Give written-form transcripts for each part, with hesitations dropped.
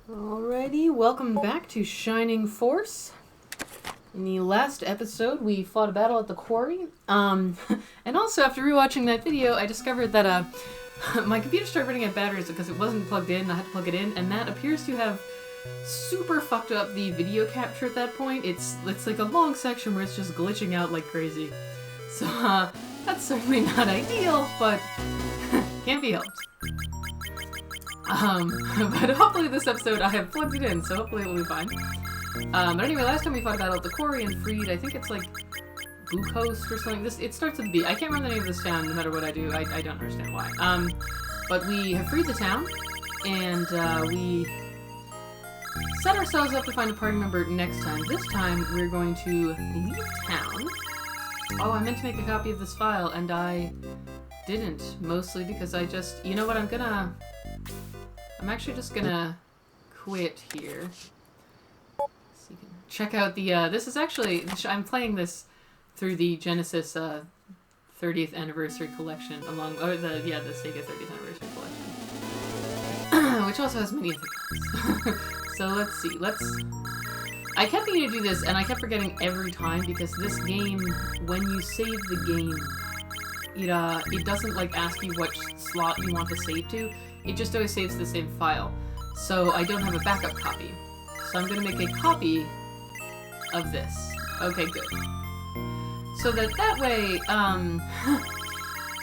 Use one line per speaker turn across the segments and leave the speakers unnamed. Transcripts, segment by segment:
Alrighty, welcome back to Shining Force. In the last episode, we fought a battle at the quarry. And also, after rewatching that video, I discovered that my computer started running out of batteries because it wasn't plugged in. I had to plug it in, and that appears to have super fucked up the video capture at that point. It's like a long section where it's just glitching out like crazy. So that's certainly not ideal, but can't be helped. But hopefully this episode I have plugged it in, so hopefully it will be fine. But anyway, last time we fought a battle at the quarry and freed, I think it's like Bukost or something. It starts with B. I can't remember the name of this town no matter what I do. I don't understand why. But we have freed the town, and we set ourselves up to find a party member next time. This time we're going to leave town. Oh, I meant to make a copy of this file, and I didn't. Mostly because I just... You know what, I'm actually just gonna quit here. So you can check out the, this is actually, I'm playing this through the Genesis 30th Anniversary Collection, the Sega 30th Anniversary Collection. Which also has many other games. So let's see, I kept meaning to do this, and I kept forgetting every time, because this game, when you save the game, it doesn't, like, ask you what slot you want to save to. It just always saves the same file. So I don't have a backup copy. So I'm gonna make a copy of this. Okay, good. So that way,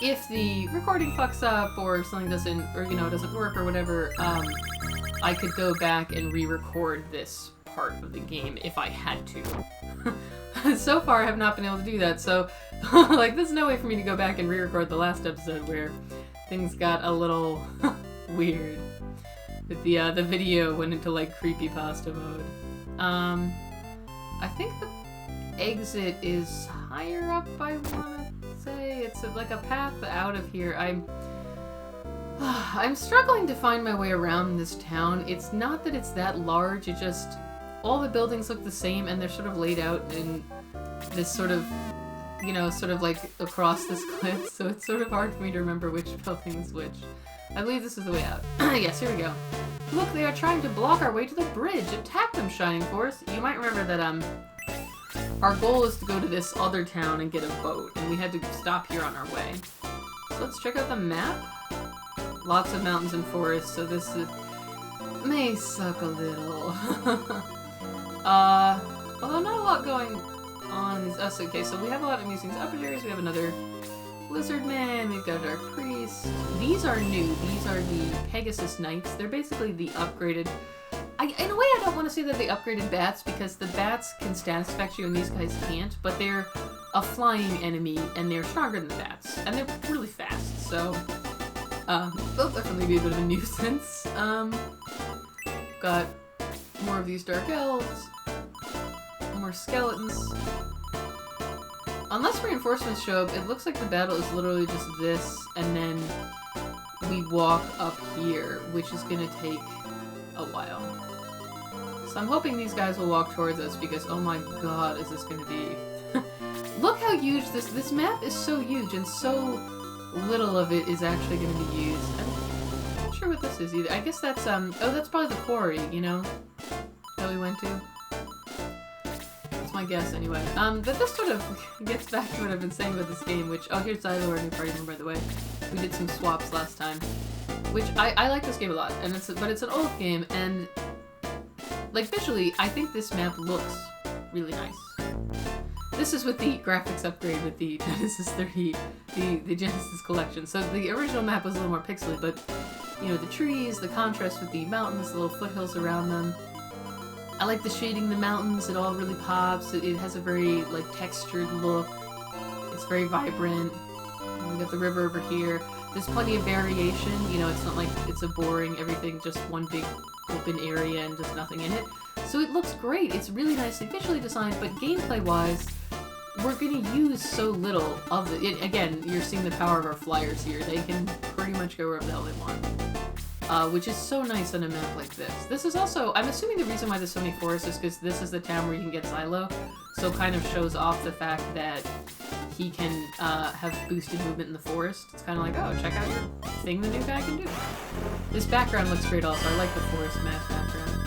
if the recording fucks up or something doesn't work or whatever, I could go back and re-record this part of the game if I had to. So far I have not been able to do that, so like there's no way for me to go back and re-record the last episode where things got a little weird. But the video went into like creepypasta mode. I think the exit is higher up, I wanna say. It's like a path out of here. I'm struggling to find my way around this town. It's not that it's that large, it just... All the buildings look the same, and they're sort of laid out in this sort of, sort of like across this cliff, so it's sort of hard for me to remember which building is which. I believe this is the way out. Yes, here we go. Look, they are trying to block our way to the bridge. Attack them, Shining Force. You might remember that, our goal is to go to this other town and get a boat, and we had to stop here on our way. So let's check out the map. Lots of mountains and forests, so this may suck a little. Although not a lot going on these us. Okay, so we have a lot of musings upper areas. We have another lizard man. We've got a dark priest. These are new. These are the Pegasus Knights. They're basically the upgraded. In a way, I don't want to say they're the upgraded bats because the bats can status affect you and these guys can't. But they're a flying enemy and they're stronger than the bats and they're really fast. So they'll definitely be a bit of a nuisance. Got more of these dark elves. More skeletons. Unless reinforcements show up, it looks like the battle is literally just this, and then we walk up here, which is gonna take a while. So I'm hoping these guys will walk towards us, because oh my god, is this gonna be... Look how huge this map is so huge, and so little of it is actually gonna be used. I'm not sure what this is either. I guess that's, oh, that's probably the quarry, that we went to. That's my guess, anyway. But this sort of gets back to what I've been saying about this game, which... Oh, here's Xylo, our new party member, by the way. We did some swaps last time. Which, I like this game a lot, and but it's an old game, and... Like, visually, I think this map looks really nice. This is with the graphics upgrade with the Genesis 30, the Genesis collection. So the original map was a little more pixely, but, the trees, the contrast with the mountains, the little foothills around them. I like the shading in the mountains, it all really pops. It has a very, like, textured look. It's very vibrant. We got the river over here. There's plenty of variation, it's not like it's a boring everything, just one big open area and just nothing in it. So it looks great. It's really nicely visually designed, but gameplay-wise, we're gonna use so little of it. Again, you're seeing the power of our flyers here. They can pretty much go wherever the hell they want. Which is so nice on a map like this. This is also, I'm assuming the reason why there's so many forests is because this is the town where you can get Xylo, so it kind of shows off the fact that he can have boosted movement in the forest. It's kind of like, oh, check out your thing the new guy can do. This background looks great also. I like the forest map background.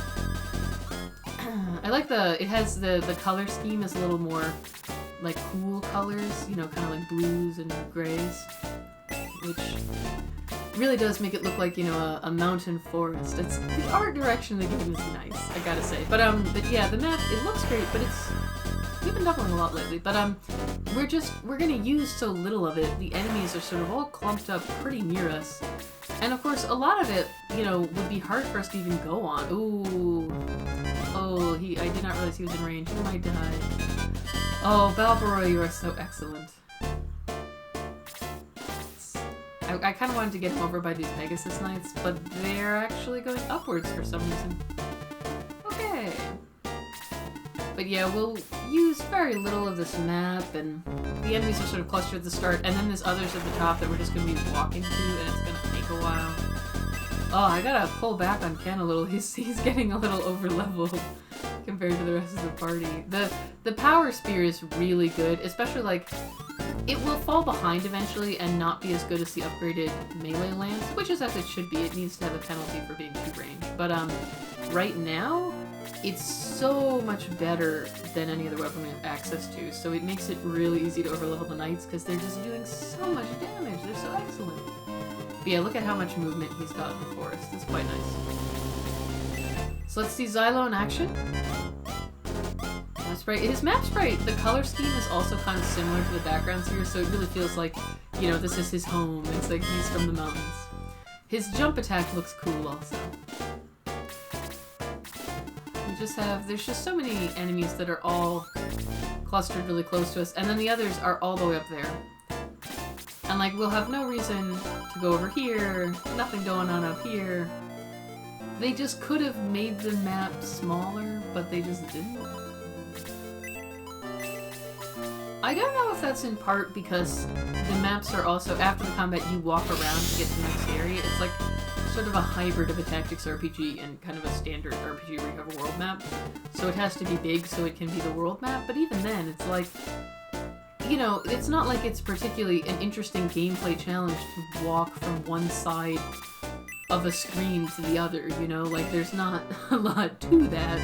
I like it has the color scheme is a little more like cool colors, you know, kind of like blues and grays, which really does make it look like, you know, a mountain forest. It's the art direction of the game is nice, I gotta say. But yeah, the map, it looks great, but we've been doubling a lot lately. But we're gonna use so little of it. The enemies are sort of all clumped up pretty near us. And of course, a lot of it, you know, would be hard for us to even go on. Ooh. Oh, I did not realize he was in range. He might die. Oh, Balborough, you are so excellent. I kind of wanted to get him over by these Pegasus Knights, but they're actually going upwards for some reason. Okay. But yeah, we'll use very little of this map, and the enemies are sort of clustered at the start, and then there's others at the top that we're just going to be walking to, and it's going to take a while. Oh, I gotta pull back on Ken a little. He's getting a little over-leveled compared to the rest of the party. The Power Spear is really good, especially like, it will fall behind eventually and not be as good as the upgraded melee lance, which is as it should be. It needs to have a penalty for being too ranged. But right now, it's so much better than any other weapon we have access to, so it makes it really easy to overlevel the knights because they're just doing so much damage. They're so excellent. But yeah, look at how much movement he's got in the forest. It's quite nice. So let's see Xylo in action. Sprite. His map sprite, the color scheme is also kind of similar to the backgrounds here, so it really feels like, you know, this is his home. It's like he's from the mountains. His jump attack looks cool also. There's just so many enemies that are all clustered really close to us, and then the others are all the way up there. And like, we'll have no reason to go over here, nothing going on up here. They just could have made the map smaller, but they just didn't. I don't know if that's in part because the maps are also, after the combat, you walk around to get to the next area. It's like sort of a hybrid of a tactics RPG and kind of a standard RPG where you have a world map. So it has to be big so it can be the world map, but even then, it's like, you know, it's not like it's particularly an interesting gameplay challenge to walk from one side of a screen to the other, you know? Like, there's not a lot to that.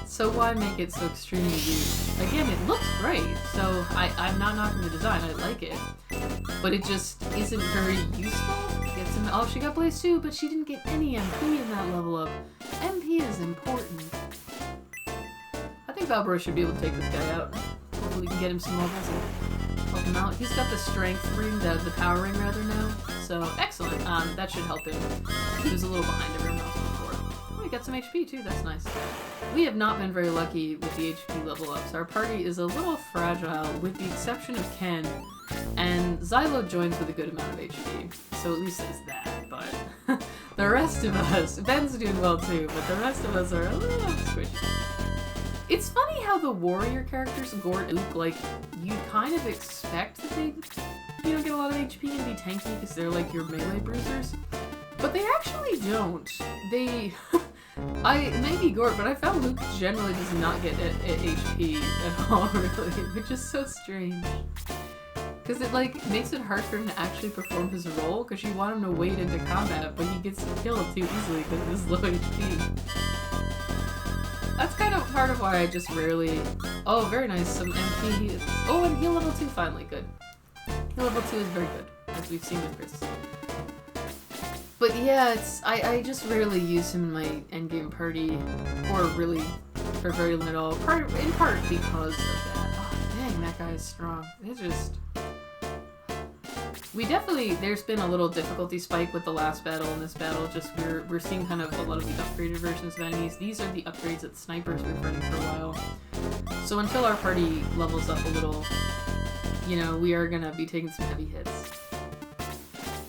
So why make it so extremely huge? Again, it looks great, so I'm not knocking the design, I like it. But it just isn't very useful. Oh, she got Blaze too, but she didn't get any MP in that level up. MP is important. I think Balborough should be able to take this guy out. Hopefully we can get him some levels and help him out. He's got the strength ring, the power ring rather now. So, excellent. That should help him. He was a little behind everyone else before. Oh, we got some HP too, that's nice. We have not been very lucky with the HP level ups. Our party is a little fragile, with the exception of Ken, and Xylo joins with a good amount of HP, so at least there's that, but the rest of us, Ben's doing well too, but the rest of us are a little squishy. It's funny how the warrior characters, Gort and Ook, like, you kind of expect that they, you know, get a lot of HP and be tanky because they're like your melee bruisers, but they actually don't. They... maybe Gort, but I found Luke generally does not get HP at all, really, which is so strange. Because it, like, makes it hard for him to actually perform his role, because you want him to wade into combat, but he gets killed too easily because of his low HP. That's kind of part of why I just rarely... Oh, very nice, some MP. Oh, and heal level 2 finally, good. Heal level 2 is very good, as we've seen with Chris. But yeah, I just rarely use him in my endgame party, or really for very little at all, in part because of that. Oh, dang, that guy is strong. It's just... there's been a little difficulty spike with the last battle and this battle, just we're seeing kind of a lot of the upgraded versions of enemies. These are the upgrades that snipers we've been running for a while. So until our party levels up a little, you know, we are gonna be taking some heavy hits.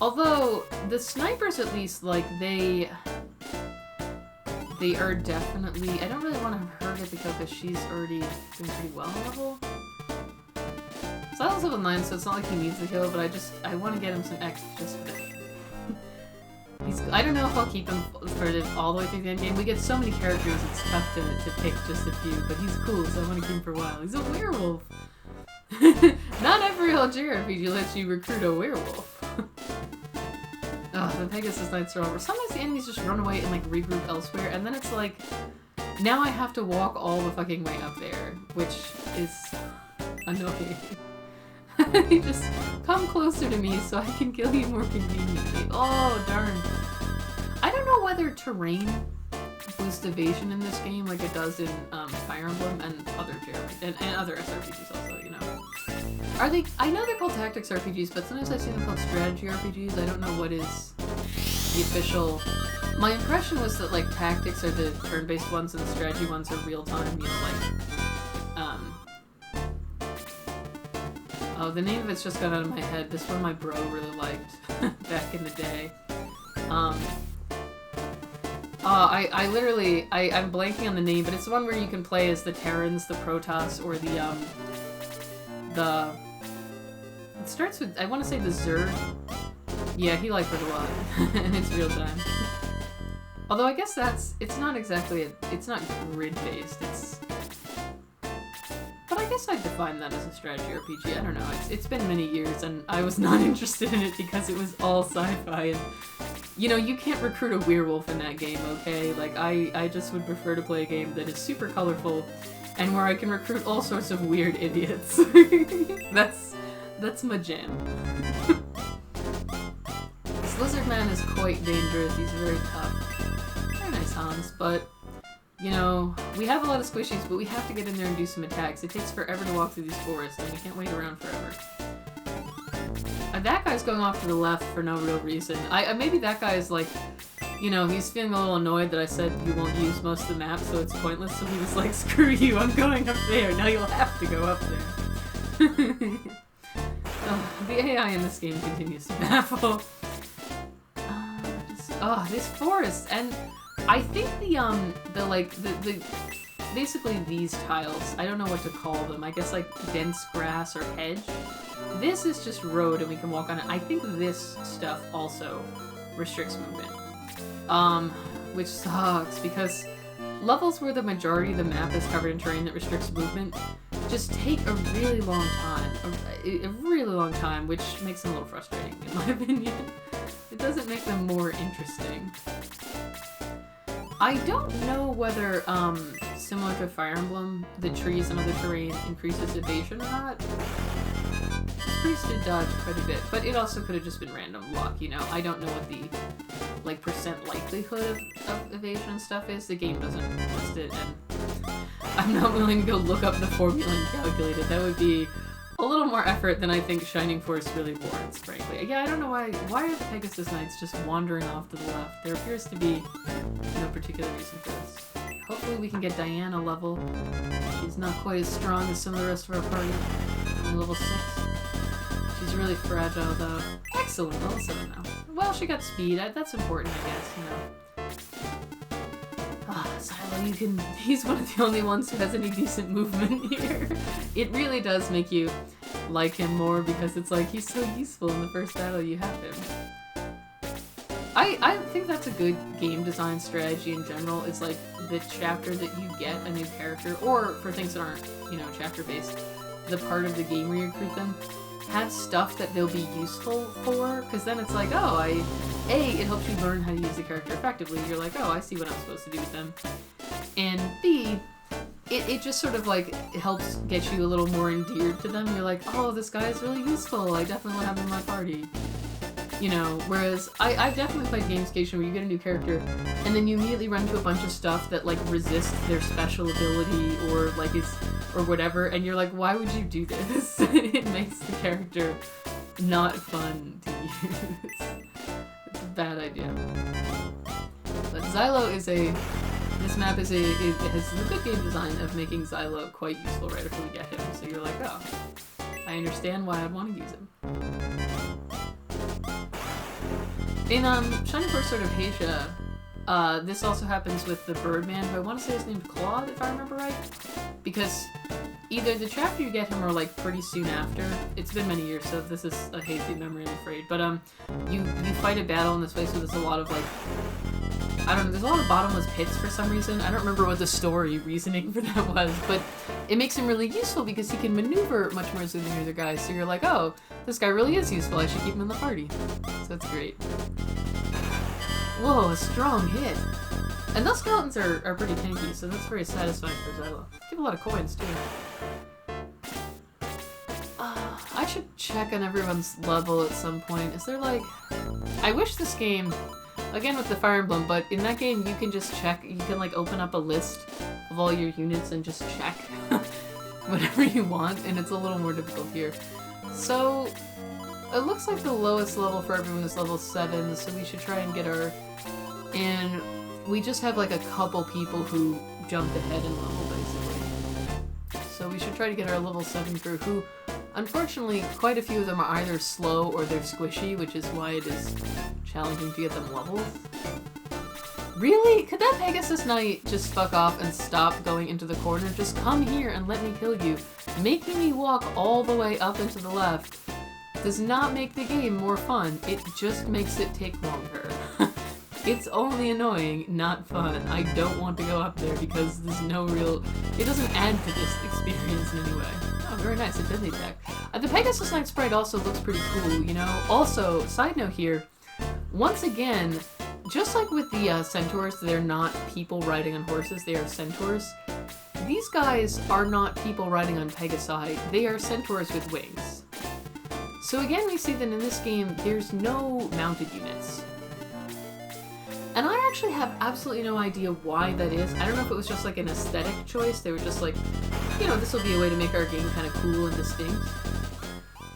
Although, the snipers at least, like, they are definitely... I don't really want to have her get the kill because she's already doing pretty well on level. Xylo's level 9, so it's not like he needs the kill, but I want to get him some X just for that. I don't know if I'll keep him for all the way through the end game. We get so many characters, it's tough to pick just a few, but he's cool, so I want to keep him for a while. He's a werewolf! Not every JRPG lets you recruit a werewolf. Oh, the Pegasus Knights are over. Sometimes the enemies just run away and like regroup elsewhere, and then it's like, Now I have to walk all the fucking way up there, which is annoying. Just come closer to me so I can kill you more conveniently. Oh, darn. I don't know whether terrain boosts evasion in this game like it does in Fire Emblem and other and other SRPGs also, you know. Are they... I know they're called tactics RPGs, but sometimes I see them called strategy RPGs. I don't know what is the official... My impression was that, like, tactics are the turn-based ones and the strategy ones are real-time, you know, like... Oh, the name of it's just got out of my head. This one my bro really liked back in the day. I'm blanking on the name, but it's the one where you can play as the Terrans, the Protoss, or the, it starts with, I want to say the Zerg. Yeah, he liked it a lot, and it's real time. Although I guess it's not exactly it's not grid-based, but I guess I'd define that as a strategy RPG. I don't know, it's been many years, and I was not interested in it because it was all sci-fi, and you know, you can't recruit a werewolf in that game, okay? Like, I just would prefer to play a game that is super colorful and where I can recruit all sorts of weird idiots. That's my jam. This lizard man is quite dangerous. He's very tough. Very nice, Hans, but, you know, we have a lot of squishies, but we have to get in there and do some attacks. It takes forever to walk through these forests, and we can't wait around forever. That guy's going off to the left for no real reason. Maybe that guy is like, you know, he's feeling a little annoyed that I said you won't use most of the map, so it's pointless, so he was like, screw you, I'm going up there, now you'll have to go up there. The AI in this game continues to baffle. This forest, and I think basically these tiles, I don't know what to call them, I guess like dense grass or hedge. This is just road and we can walk on it. I think this stuff also restricts movement. Which sucks because levels where the majority of the map is covered in terrain that restricts movement just take a really long time. A really long time, which makes them a little frustrating in my opinion. It doesn't make them more interesting. I don't know whether, similar to Fire Emblem, the trees and other terrain increases evasion or not. Priest did dodge quite a bit, but it also could have just been random luck, you know? I don't know what the, like, percent likelihood of evasion and stuff is. The game doesn't list it, and I'm not willing to go look up the formula and calculate it. That would be a little more effort than I think Shining Force really warrants, frankly. Yeah, I don't know why are the Pegasus Knights just wandering off to the left? There appears to be no particular reason for this. Hopefully we can get Diana level. She's not quite as strong as some of the rest of our party. Only level 6. She's really fragile, though. Excellent, level 7 now. Well, she got speed. That's important, I guess, you know. Silo, he's one of the only ones who has any decent movement here. It really does make you like him more because it's like, he's so useful in the first battle you have him. I think that's a good game design strategy in general. It's like the chapter that you get a new character, or for things that aren't, you know, chapter-based, the part of the game where you recruit them, have stuff that they'll be useful for, because then it's like, oh, it helps you learn how to use the character effectively. You're like, oh, I see what I'm supposed to do with them. And B, it just sort of like helps get you a little more endeared to them. You're like, oh, this guy is really useful. I definitely want to have him in my party. You know, whereas I've definitely played games occasionally where you get a new character and then you immediately run into a bunch of stuff that like resists their special ability or like or whatever, and you're like, why would you do this? It makes the character not fun to use. It's a bad idea. But Xylo is this map has a good game design of making Xylo quite useful right after we get him, so you're like, oh, I understand why I'd want to use him. In Shining Force Sword of Asia, this also happens with the Birdman, who I want to say is named Claude, if I remember right. Because either the chapter you get him or like pretty soon after, it's been many years, so this is a hazy memory, I'm afraid. But you fight a battle in this place where there's a lot of like, I don't know, there's a lot of bottomless pits for some reason. I don't remember what the story reasoning for that was, but it makes him really useful because he can maneuver much more so than the other guys. So you're like, oh, this guy really is useful. I should keep him in the party. So that's great. Whoa, a strong hit. And those skeletons are pretty tanky, so that's very satisfying for Zyla. Give a lot of coins, too. I should check on everyone's level at some point. Is there, like... I wish this game... Again with the Fire Emblem, but in that game you can just check, you can like open up a list of all your units and just check whatever you want, and it's a little more difficult here. So, it looks like the lowest level for everyone is level 7, so we should try and get our... And we just have like a couple people who jumped ahead in level, basically. So we should try to get our level 7 crew, who, unfortunately, quite a few of them are either slow or they're squishy, which is why it is challenging to get them leveled. Really? Could that Pegasus Knight just fuck off and stop going into the corner? Just come here and let me kill you. Making me walk all the way up and to the left does not make the game more fun. It just makes it take longer. It's only annoying, not fun. I don't want to go up there because there's no real... It doesn't add to this experience in any way. Oh, very nice, a deadly attack. The Pegasus Knight sprite also looks pretty cool, you know? Also, side note here, once again, just like with the centaurs, they're not people riding on horses, they are centaurs. These guys are not people riding on Pegasi, they are centaurs with wings. So again, we see that in this game, there's no mounted units. And I actually have absolutely no idea why that is. I don't know if it was just like an aesthetic choice. They were just like, you know, this will be a way to make our game kind of cool and distinct.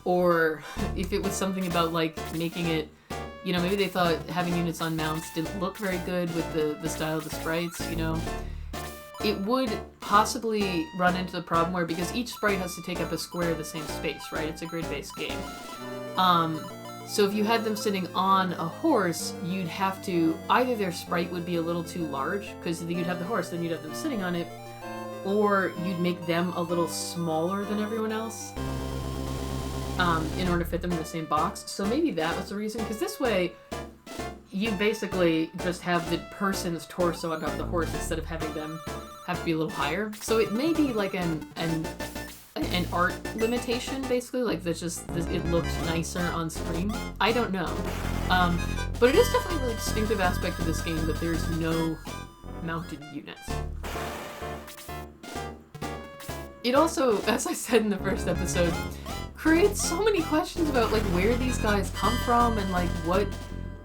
Or if it was something about like making it, you know, maybe they thought having units on mounts didn't look very good with the style of the sprites, you know. It would possibly run into the problem where, because each sprite has to take up a square of the same space, right? It's a grid-based game. So if you had them sitting on a horse, you'd have to, either their sprite would be a little too large, because you'd have the horse, then you'd have them sitting on it, or you'd make them a little smaller than everyone else, in order to fit them in the same box. So maybe that was the reason, because this way, you basically just have the person's torso on top of the horse instead of having them have to be a little higher. So it may be like an art limitation, basically, like that's just, it looked nicer on screen. I don't know. But it is definitely a really distinctive aspect of this game that there's no mounted units. It also, as I said in the first episode, creates so many questions about like where these guys come from and like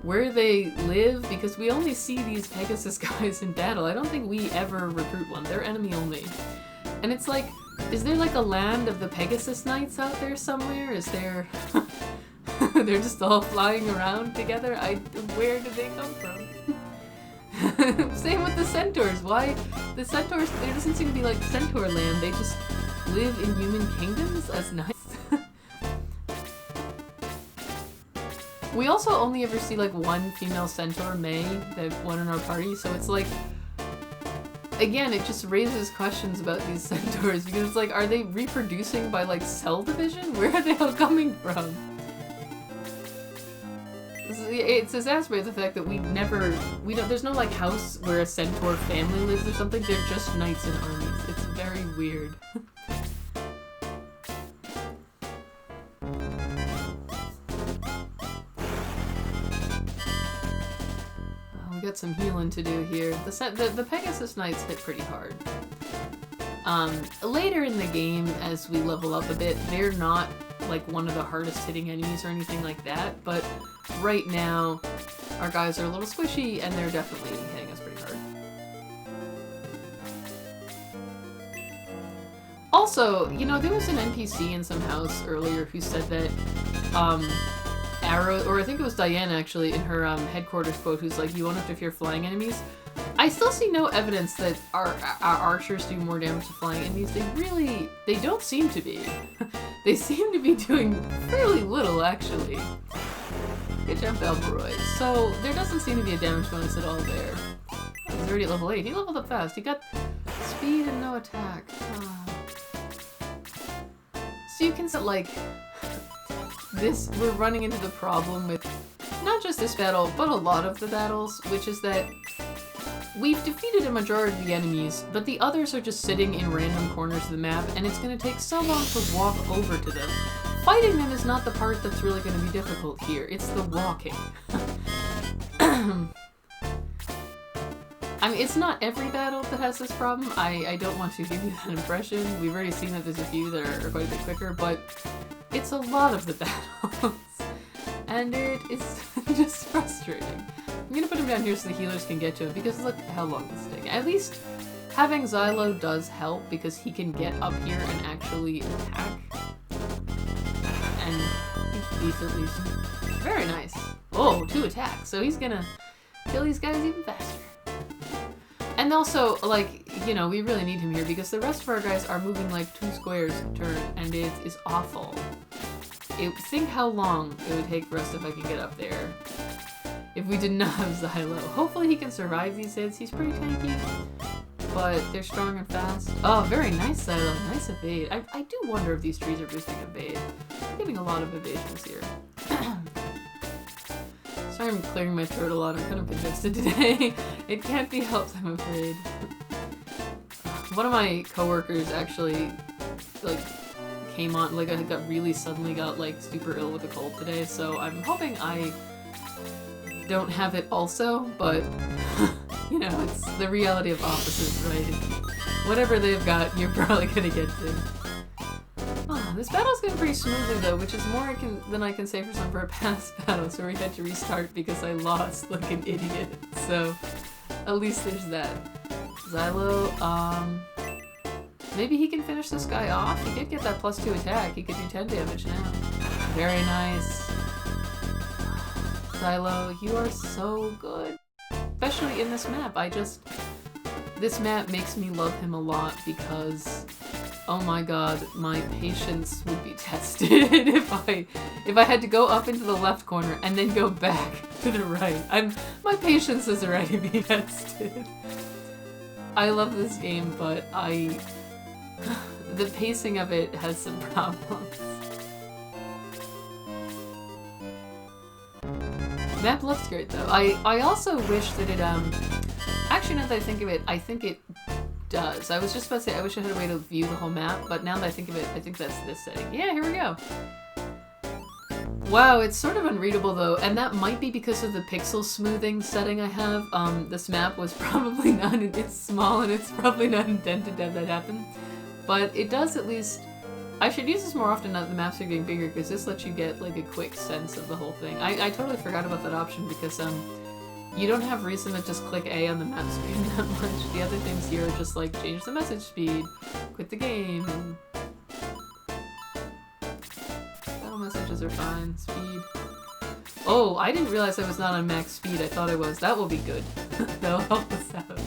where they live, because we only see these Pegasus guys in battle. I don't think we ever recruit one. They're enemy only. And it's like, is there like a land of the Pegasus Knights out there somewhere? Is there... They're just all flying around together? Where did they come from? Same with the centaurs. Why? The centaurs, there doesn't seem to be like centaur land. They just live in human kingdoms? That's nice. We also only ever see like one female centaur, May, the one in our party, so it's like, again, it just raises questions about these centaurs, because it's like, are they reproducing by like cell division? Where are they all coming from? It's exacerbated the fact that there's no like house where a centaur family lives or something, they're just knights in armies. It's very weird. We got some healing to do here. The Pegasus Knights hit pretty hard. Later in the game, as we level up a bit, they're not like one of the hardest hitting enemies or anything like that, but right now our guys are a little squishy and they're definitely hitting us pretty hard. Also, you know, there was an NPC in some house earlier who said that Arrow, or I think it was Diana actually, in her headquarters quote, who's like, you won't have to fear flying enemies. I still see no evidence that our archers do more damage to flying enemies. They don't seem to be. They seem to be doing fairly little, actually. Good job, Balboroy. So, there doesn't seem to be a damage bonus at all there. He's already at level 8. He leveled up fast. He got speed and no attack. So you can set, like... we're running into the problem with not just this battle, but a lot of the battles, which is that we've defeated a majority of the enemies, but the others are just sitting in random corners of the map, and it's going to take so long to walk over to them. Fighting them is not the part that's really going to be difficult here, it's the walking. I I mean, it's not every battle that has this problem. I don't want to give you that impression. We've already seen that there's a few that are quite a bit quicker, but it's a lot of the battles. And it is just frustrating. I'm gonna put him down here so the healers can get to him, because look how long this is taking. At least having Xylo does help, because he can get up here and actually attack. And he's at least very nice. Oh, 2 attacks. So he's gonna kill these guys even faster. And also, like, you know, we really need him here because the rest of our guys are moving like 2 squares a turn, and it is awful. Think how long it would take for us if I could get up there if we did not have Xylo. Hopefully he can survive these hits. He's pretty tanky, but they're strong and fast. Oh, very nice, Xylo. Nice evade. I do wonder if these trees are boosting evade. I'm getting a lot of evasions here. Sorry I'm clearing my throat a lot. I'm kind of congested today. It can't be helped, I'm afraid. One of my coworkers actually, like, came on, like, I suddenly got, like, super ill with a cold today, so I'm hoping I don't have it also, but, you know, it's the reality of offices, right? Whatever they've got, you're probably gonna get to. Oh, this battle's going pretty smoothly, though, which is more than I can say for some of our past battles, where we had to restart because I lost like an idiot, so at least there's that. Xylo, maybe he can finish this guy off? He did get that +2 attack. He could do 10 damage now. Very nice. Xylo, you are so good. Especially in this map. This map makes me love him a lot because, oh my god, my patience would be tested if I had to go up into the left corner and then go back to the right. My patience is already being tested. I love this game, but the pacing of it has some problems. Map looks great though. I also wish that it actually, now that I think of it, I think it does. I was just about to say I wish I had a way to view the whole map, but now that I think of it, I think that's this setting. Yeah, here we go. Wow, it's sort of unreadable though, and that might be because of the pixel smoothing setting I have. This map was probably not, it's small and it's probably not intended to have that happen. But it does at least, I should use this more often now that the maps are getting bigger, because this lets you get like a quick sense of the whole thing. I totally forgot about that option because you don't have reason to just click A on the map screen that much. The other things here are just like change the message speed, quit the game, and battle messages are fine. Speed. Oh, I didn't realize I was not on max speed. I thought I was. That will be good. That'll help us out.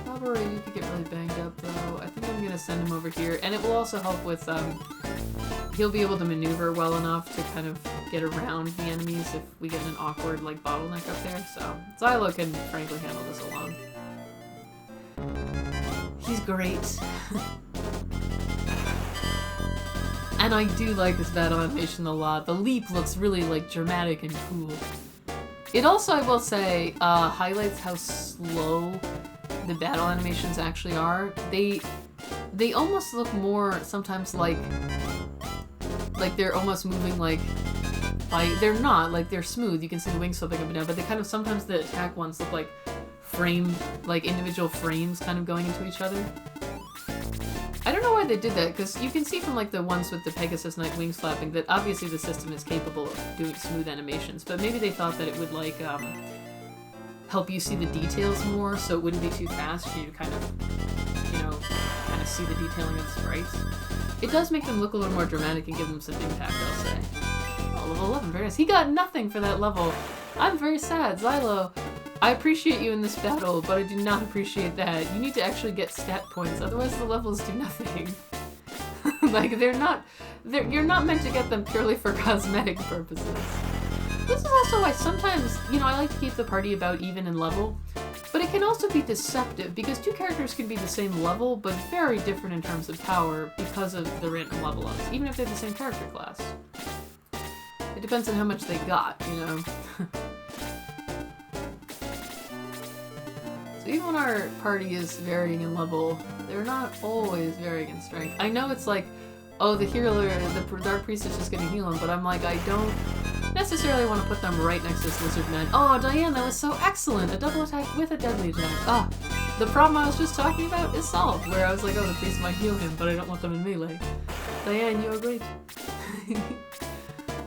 Robbery, you could get really banged up though. I think I'm gonna send him over here, and it will also help with he'll be able to maneuver well enough to kind of get around the enemies if we get an awkward, like, bottleneck up there, so Xylo can frankly handle this alone. He's great. And I do like this battle animation a lot. The leap looks really, like, dramatic and cool. It also, I will say, highlights how slow the battle animations actually are. They almost look more sometimes like they're almost moving like they're not, like they're smooth, you can see the wings flipping up and down, but they kind of, sometimes the attack ones look like like individual frames kind of going into each other. I don't know why they did that, because you can see from like the ones with the Pegasus Knight wings flapping that obviously the system is capable of doing smooth animations, but maybe they thought that it would like help you see the details more, so it wouldn't be too fast for you to kind of, you know, kind of see the detailing of the sprites. It does make them look a little more dramatic and give them some impact, I'll say. Oh, level 11, very nice. He got nothing for that level. I'm very sad. Xylo, I appreciate you in this battle, but I do not appreciate that. You need to actually get stat points, otherwise the levels do nothing. Like, you're not meant to get them purely for cosmetic purposes. This is also why sometimes, you know, I like to keep the party about even in level, but it can also be deceptive, because 2 characters can be the same level, but very different in terms of power because of the random level ups, even if they're the same character class. It depends on how much they got, you know? So even when our party is varying in level, they're not always varying in strength. I know it's like, oh, the healer, the Dark Priest is just gonna heal him, but I'm like, I don't necessarily want to put them right next to this lizard man. Oh, Diane, that was so excellent! A double attack with a deadly attack. Ah, the problem I was just talking about is solved, where I was like, oh, the priest might heal him, but I don't want them in melee. Diane, you are great.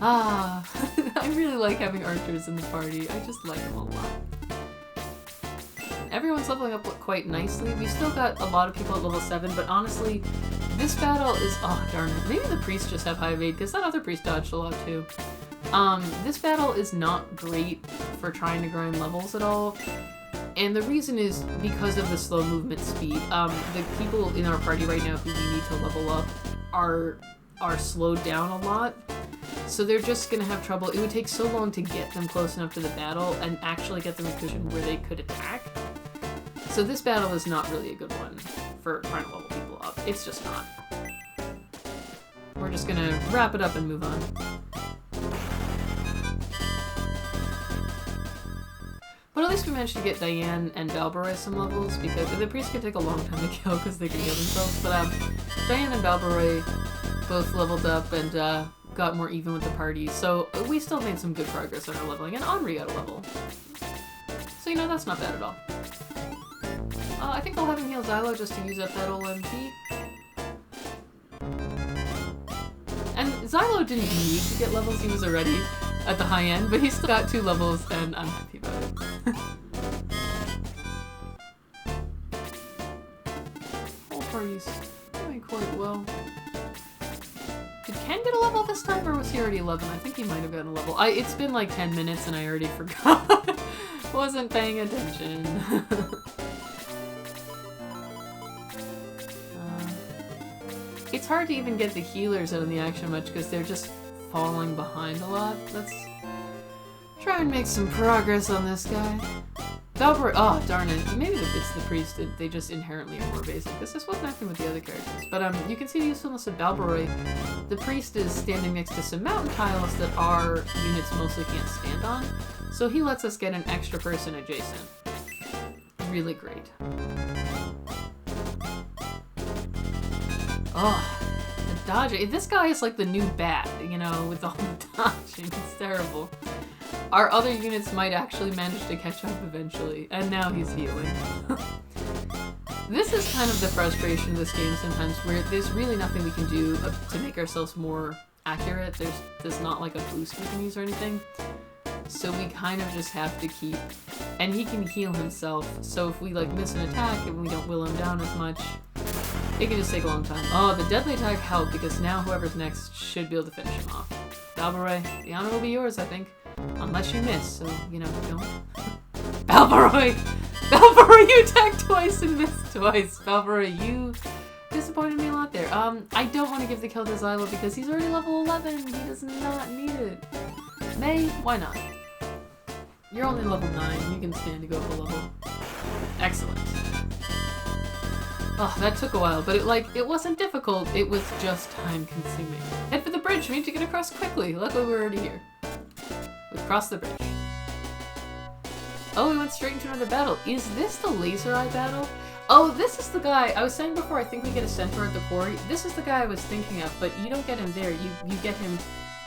Ah, I really like having archers in the party. I just like them a lot. Everyone's leveling up quite nicely. We still got a lot of people at level 7, but honestly, this battle is... oh, darn it. Maybe the priests just have high evade, because that other priest dodged a lot too. This battle is not great for trying to grind levels at all. And the reason is because of the slow movement speed. The people in our party right now who we need to level up are slowed down a lot. So they're just gonna have trouble. It would take so long to get them close enough to the battle and actually get them in a position where they could attack. So this battle is not really a good one for trying to level people up. It's just not. We're just gonna wrap it up and move on. But at least we managed to get Diane and Balborough some levels, because the priest could take a long time to kill because they can heal themselves. But Diane and Balborough both leveled up and got more even with the party, so we still made some good progress on our leveling, and Henri got a level. So, you know, that's not bad at all. I think I'll have him heal Xylo just to use up that old MP. And Xylo didn't need to get levels, he was already at the high end, but he still got 2 levels, and I'm happy about it. Whole party's doing quite well. Did Ken get a level this time, or was he already 11? I think he might have gotten a level. It's been like 10 minutes and I already forgot. Wasn't paying attention. It's hard to even get the healers out of the action much because they're just falling behind a lot. Let's try and make some progress on this guy. Balborough, oh darn it, maybe it's the priest, they just inherently are more basic, because this wasn't acting with the other characters. But you can see the usefulness of Balborough. The priest is standing next to some mountain tiles that our units mostly can't stand on, so he lets us get an extra person adjacent. Really great. Oh, the dodging. This guy is like the new bat, you know, with all the dodging. It's terrible. Our other units might actually manage to catch up eventually, and now he's healing. This is kind of the frustration of this game sometimes, where there's really nothing we can do to make ourselves more accurate. There's not like a boost we can use or anything. So we kind of just have to keep... And he can heal himself, so if we like miss an attack and we don't will him down as much, it can just take a long time. Oh, the deadly attack helped, because now whoever's next should be able to finish him off. Balborough, the honor will be yours, I think. Unless you miss, so, you know, don't. Balborough! Balborough, you attacked twice and missed twice. Balborough, you disappointed me a lot there. I don't want to give the kill to Xylo because he's already level 11. He does not need it. May, why not? You're only level 9. You can stand to go up a level. Excellent. Oh, that took a while, but it wasn't difficult. It was just time-consuming. Head for the bridge. We need to get across quickly. Luckily, we're already here. We've crossed the bridge. Oh, we went straight into another battle. Is this the laser eye battle? Oh, this is the guy I was saying before. I think we get a centaur at the quarry. This is the guy I was thinking of, but you don't get him there. You get him.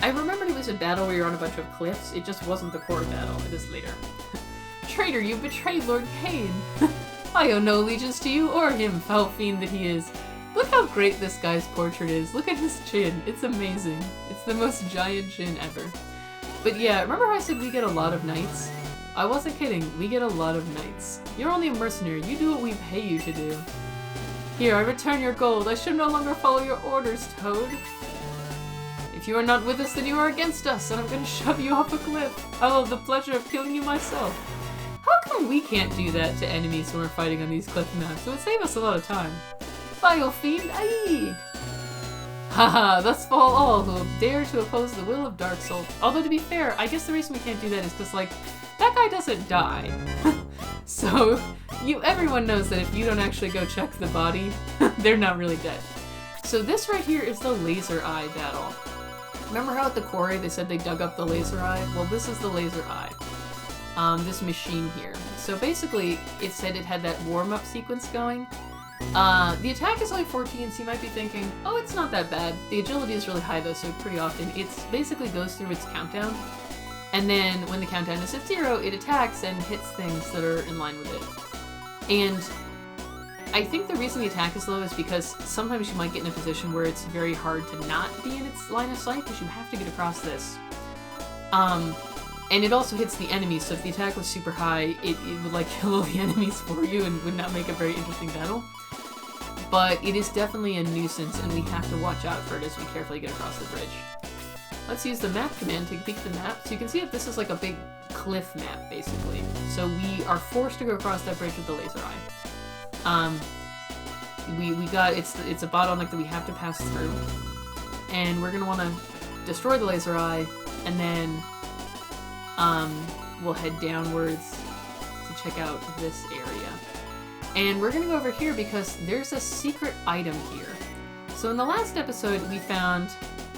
I remembered it was a battle where you're on a bunch of cliffs. It just wasn't the quarry battle. It is later. Traitor, you betrayed Lord Cain. I owe no allegiance to you or him, foul fiend that he is. Look how great this guy's portrait is. Look at his chin. It's amazing. It's the most giant chin ever. But yeah, remember how I said we get a lot of knights? I wasn't kidding, we get a lot of knights. You're only a mercenary, you do what we pay you to do. Here, I return your gold. I should no longer follow your orders, Toad. If you are not with us, then you are against us, and I'm gonna shove you off a cliff. I'll have the pleasure of killing you myself. How come we can't do that to enemies when we're fighting on these cliff maps? It would save us a lot of time. Vile fiend, aye! Haha, thus fall all who dare to oppose the will of Dark Soul. Although, to be fair, I guess the reason we can't do that is because, like, that guy doesn't die. So, everyone knows that if you don't actually go check the body, they're not really dead. So this right here is the laser eye battle. Remember how at the quarry they said they dug up the laser eye? Well, this is the laser eye. This machine here. So basically, it said it had that warm-up sequence going. The attack is only 14, so you might be thinking, oh, it's not that bad. The agility is really high though, so pretty often it basically goes through its countdown. And then when the countdown is at 0, it attacks and hits things that are in line with it. And I think the reason the attack is low is because sometimes you might get in a position where it's very hard to not be in its line of sight because you have to get across this. And it also hits the enemies, so if the attack was super high, it would like kill all the enemies for you and would not make a very interesting battle. But it is definitely a nuisance, and we have to watch out for it as we carefully get across the bridge. Let's use the map command to peek the map. So you can see that this is like a big cliff map, basically. So we are forced to go across that bridge with the laser eye. It's a bottleneck that we have to pass through. And we're gonna wanna destroy the laser eye, and then we'll head downwards to check out this area. And we're gonna go over here because there's a secret item here. So in the last episode, we found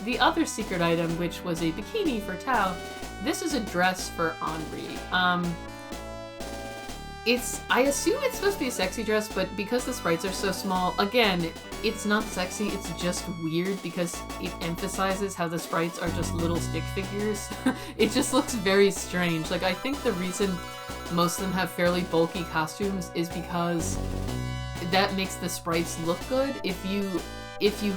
the other secret item, which was a bikini for Tao. This is a dress for Henri. I assume it's supposed to be a sexy dress, but because the sprites are so small, again, it's not sexy, it's just weird because it emphasizes how the sprites are just little stick figures. It just looks very strange. Like, I think the reason most of them have fairly bulky costumes is because that makes the sprites look good. If you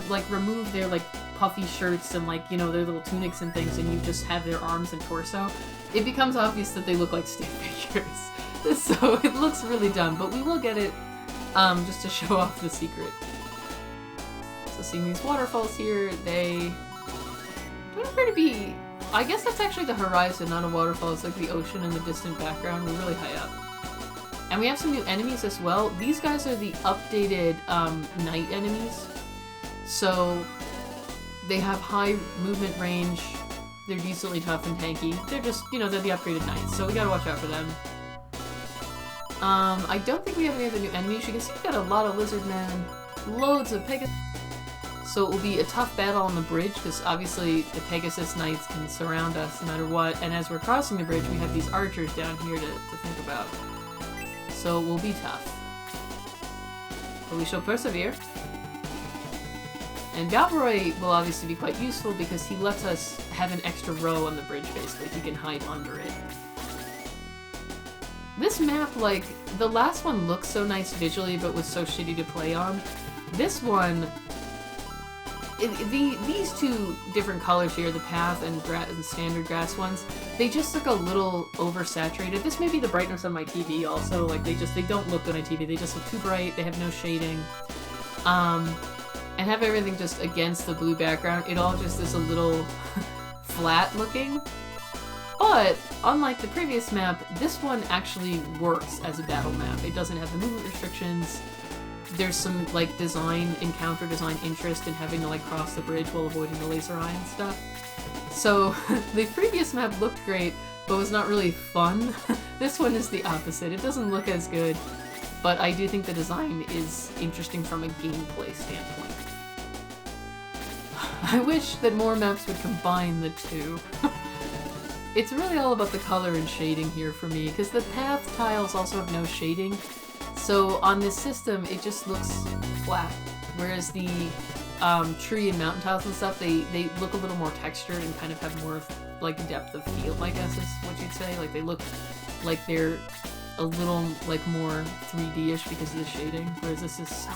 like remove their like puffy shirts and like, you know, their little tunics and things, and you just have their arms and torso, it becomes obvious that they look like stick figures. So it looks really dumb, but we will get it just to show off the secret. So seeing these waterfalls here, they don't appear to be... I guess that's actually the horizon, not a waterfall. It's like the ocean in the distant background. We're really high up. And we have some new enemies as well. These guys are the updated night enemies. So they have high movement range. They're decently tough and tanky. They're just, you know, they're the upgraded knights, so we gotta watch out for them. I don't think we have any other new enemies. You can see we've got a lot of lizard men, loads of Pegasus. So it will be a tough battle on the bridge, because obviously the Pegasus Knights can surround us no matter what, and as we're crossing the bridge, we have these archers down here to think about. So it will be tough. But we shall persevere. And Valveroy will obviously be quite useful because he lets us have an extra row on the bridge, basically. He can hide under it. This map, like, the last one looks so nice visually, but was so shitty to play on. This one, these two different colors here, the path and standard grass ones, they just look a little oversaturated. This may be the brightness on my TV also, like, they don't look good on TV. They just look too bright, they have no shading. And have everything just against the blue background. It all just is a little flat looking. But, unlike the previous map, this one actually works as a battle map. It doesn't have the movement restrictions. There's some, like, encounter design interest in having to, like, cross the bridge while avoiding the laser eye and stuff. So, the previous map looked great, but was not really fun. This one is the opposite. It doesn't look as good, but I do think the design is interesting from a gameplay standpoint. I wish that more maps would combine the two. It's really all about the color and shading here for me, because the path tiles also have no shading, so on this system it just looks flat, whereas the tree and mountain tiles and stuff, they look a little more textured and kind of have more of, like, depth of field, I guess is what you'd say. Like, they look like they're a little, like, more 3D-ish because of the shading, whereas this is so...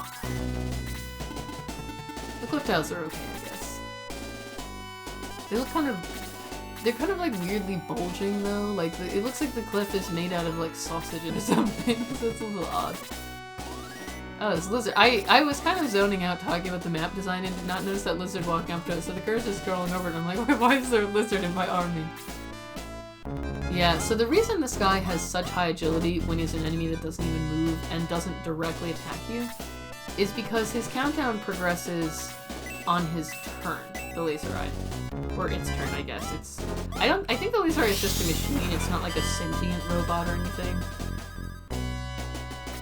The cliff tiles are okay, I guess. They look they're kind of like weirdly bulging though, like it looks like the cliff is made out of like sausage or something, so it's a little odd. Oh, this lizard. I was kind of zoning out talking about the map design and did not notice that lizard walking up to us, so the cursor's scrolling over and I'm like, why is there a lizard in my army? Yeah, so the reason this guy has such high agility when he's an enemy that doesn't even move and doesn't directly attack you is because his countdown progresses on his turn, the laser eye. Or its turn, I guess. I think the laser eye is just a machine, it's not like a sentient robot or anything.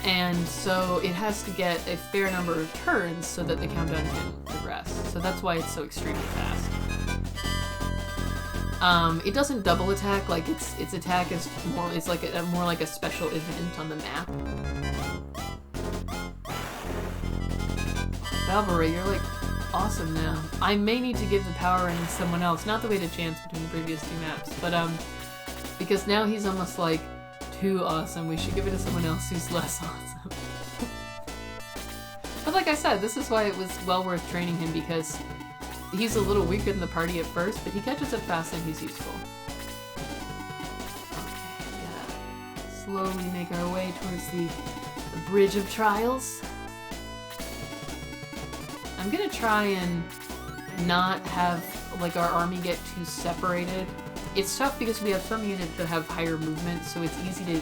And so it has to get a fair number of turns so that the countdown can progress. So that's why it's so extremely fast. It doesn't double attack, like its attack is more like a special event on the map. Valveroy, you're like awesome now. I may need to give the power ring to someone else, not the way to chance between the previous two maps, but Because now he's almost like too awesome. We should give it to someone else who's less awesome. But like I said, this is why it was well worth training him, because he's a little weaker than the party at first, but he catches up fast and he's useful. Okay, yeah. Slowly make our way towards the Bridge of Trials. I'm gonna try and not have like our army get too separated. It's tough because we have some units that have higher movement, so it's easy to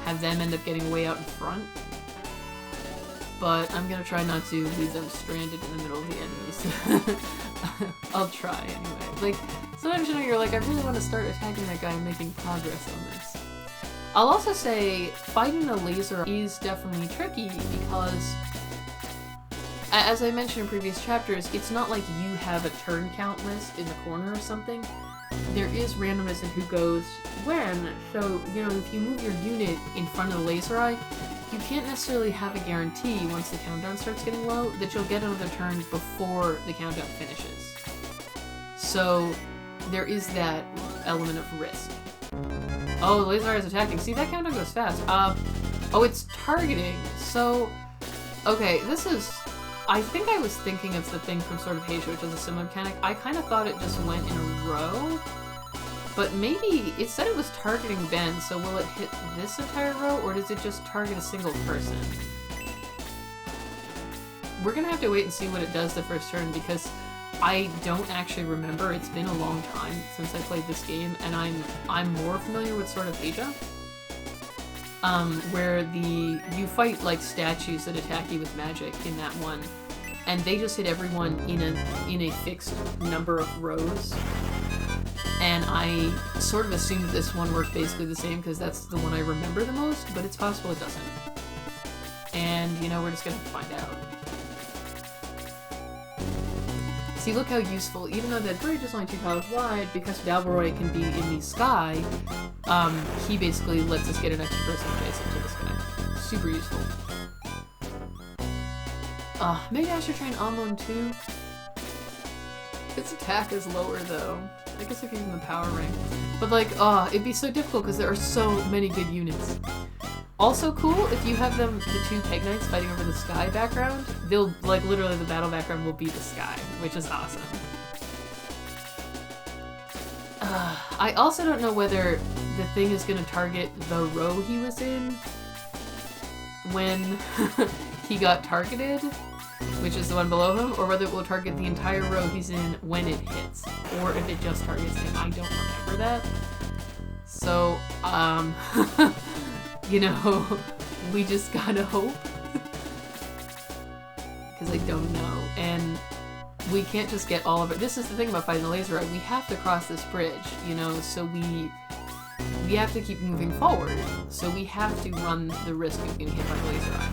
have them end up getting way out in front. But I'm gonna try not to leave them stranded in the middle of the enemies. I'll try anyway. Like, sometimes, you know, you're like, I really want to start attacking that guy and making progress on this. I'll also say, fighting the laser is definitely tricky because, as I mentioned in previous chapters, it's not like you have a turn count list in the corner or something. There is randomness in who goes when, so, you know, if you move your unit in front of the laser eye, you can't necessarily have a guarantee once the countdown starts getting low that you'll get another turn before the countdown finishes. So there is that element of risk. Oh, the laser eye is attacking. See, that countdown goes fast. Oh, it's targeting. So, okay, this is... I think I was thinking of the thing from Sword of Asia, which is a similar mechanic. I kind of thought it just went in a row. But maybe it said it was targeting Ben, so will it hit this entire row, or does it just target a single person? We're gonna have to wait and see what it does the first turn, because I don't actually remember. It's been a long time since I played this game, and I'm more familiar with Sword of Asia, where you fight like statues that attack you with magic in that one, and they just hit everyone in a fixed number of rows. And I sort of assumed this one worked basically the same because that's the one I remember the most, but it's possible it doesn't. And, you know, we're just gonna find out. See, look how useful, even though that bridge is only 2 tiles wide, because Dalberoy can be in the sky, he basically lets us get an extra person adjacent to the sky. Super useful. Maybe I should train Amon too? Its attack is lower though. I guess I could give him the power ring. But like, it'd be so difficult because there are so many good units. Also cool, if you have them, the 2 Peg Knights fighting over the sky background, they'll, like, literally the battle background will be the sky, which is awesome. I also don't know whether the thing is gonna target the row he was in when he got targeted, which is the one below him, or whether it will target the entire row he's in when it hits, or if it just targets him. I don't remember that. So, you know, we just gotta hope. Because I don't know. And we can't just get all of it. This is the thing about fighting the laser eye. We have to cross this bridge, you know, so we have to keep moving forward. So we have to run the risk of getting hit by the laser eye.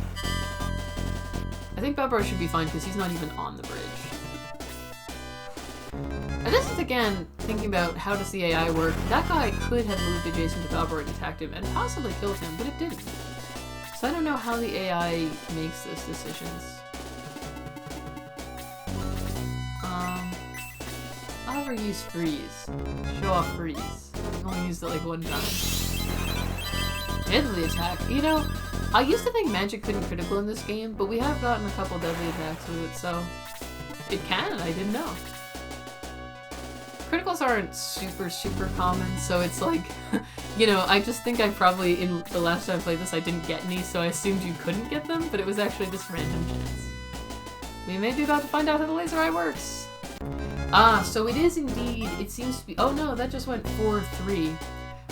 I think Balbaro should be fine because he's not even on the bridge. And this is, again, thinking about how does the AI work. That guy could have moved adjacent to Balbaro and attacked him and possibly killed him, but it didn't. So I don't know how the AI makes those decisions. I'll ever use freeze. Show off freeze. I've only used it like 1 time. Deadly attack. You know, I used to think magic couldn't critical in this game, but we have gotten a couple deadly attacks with it, so it can, I didn't know. Criticals aren't super common, so it's like, you know, I just think I probably, in the last time I played this, I didn't get any, so I assumed you couldn't get them, but it was actually just random chance. We may be about to find out how the laser eye works. So it is indeed, it seems to be, oh no, that just went 4-3.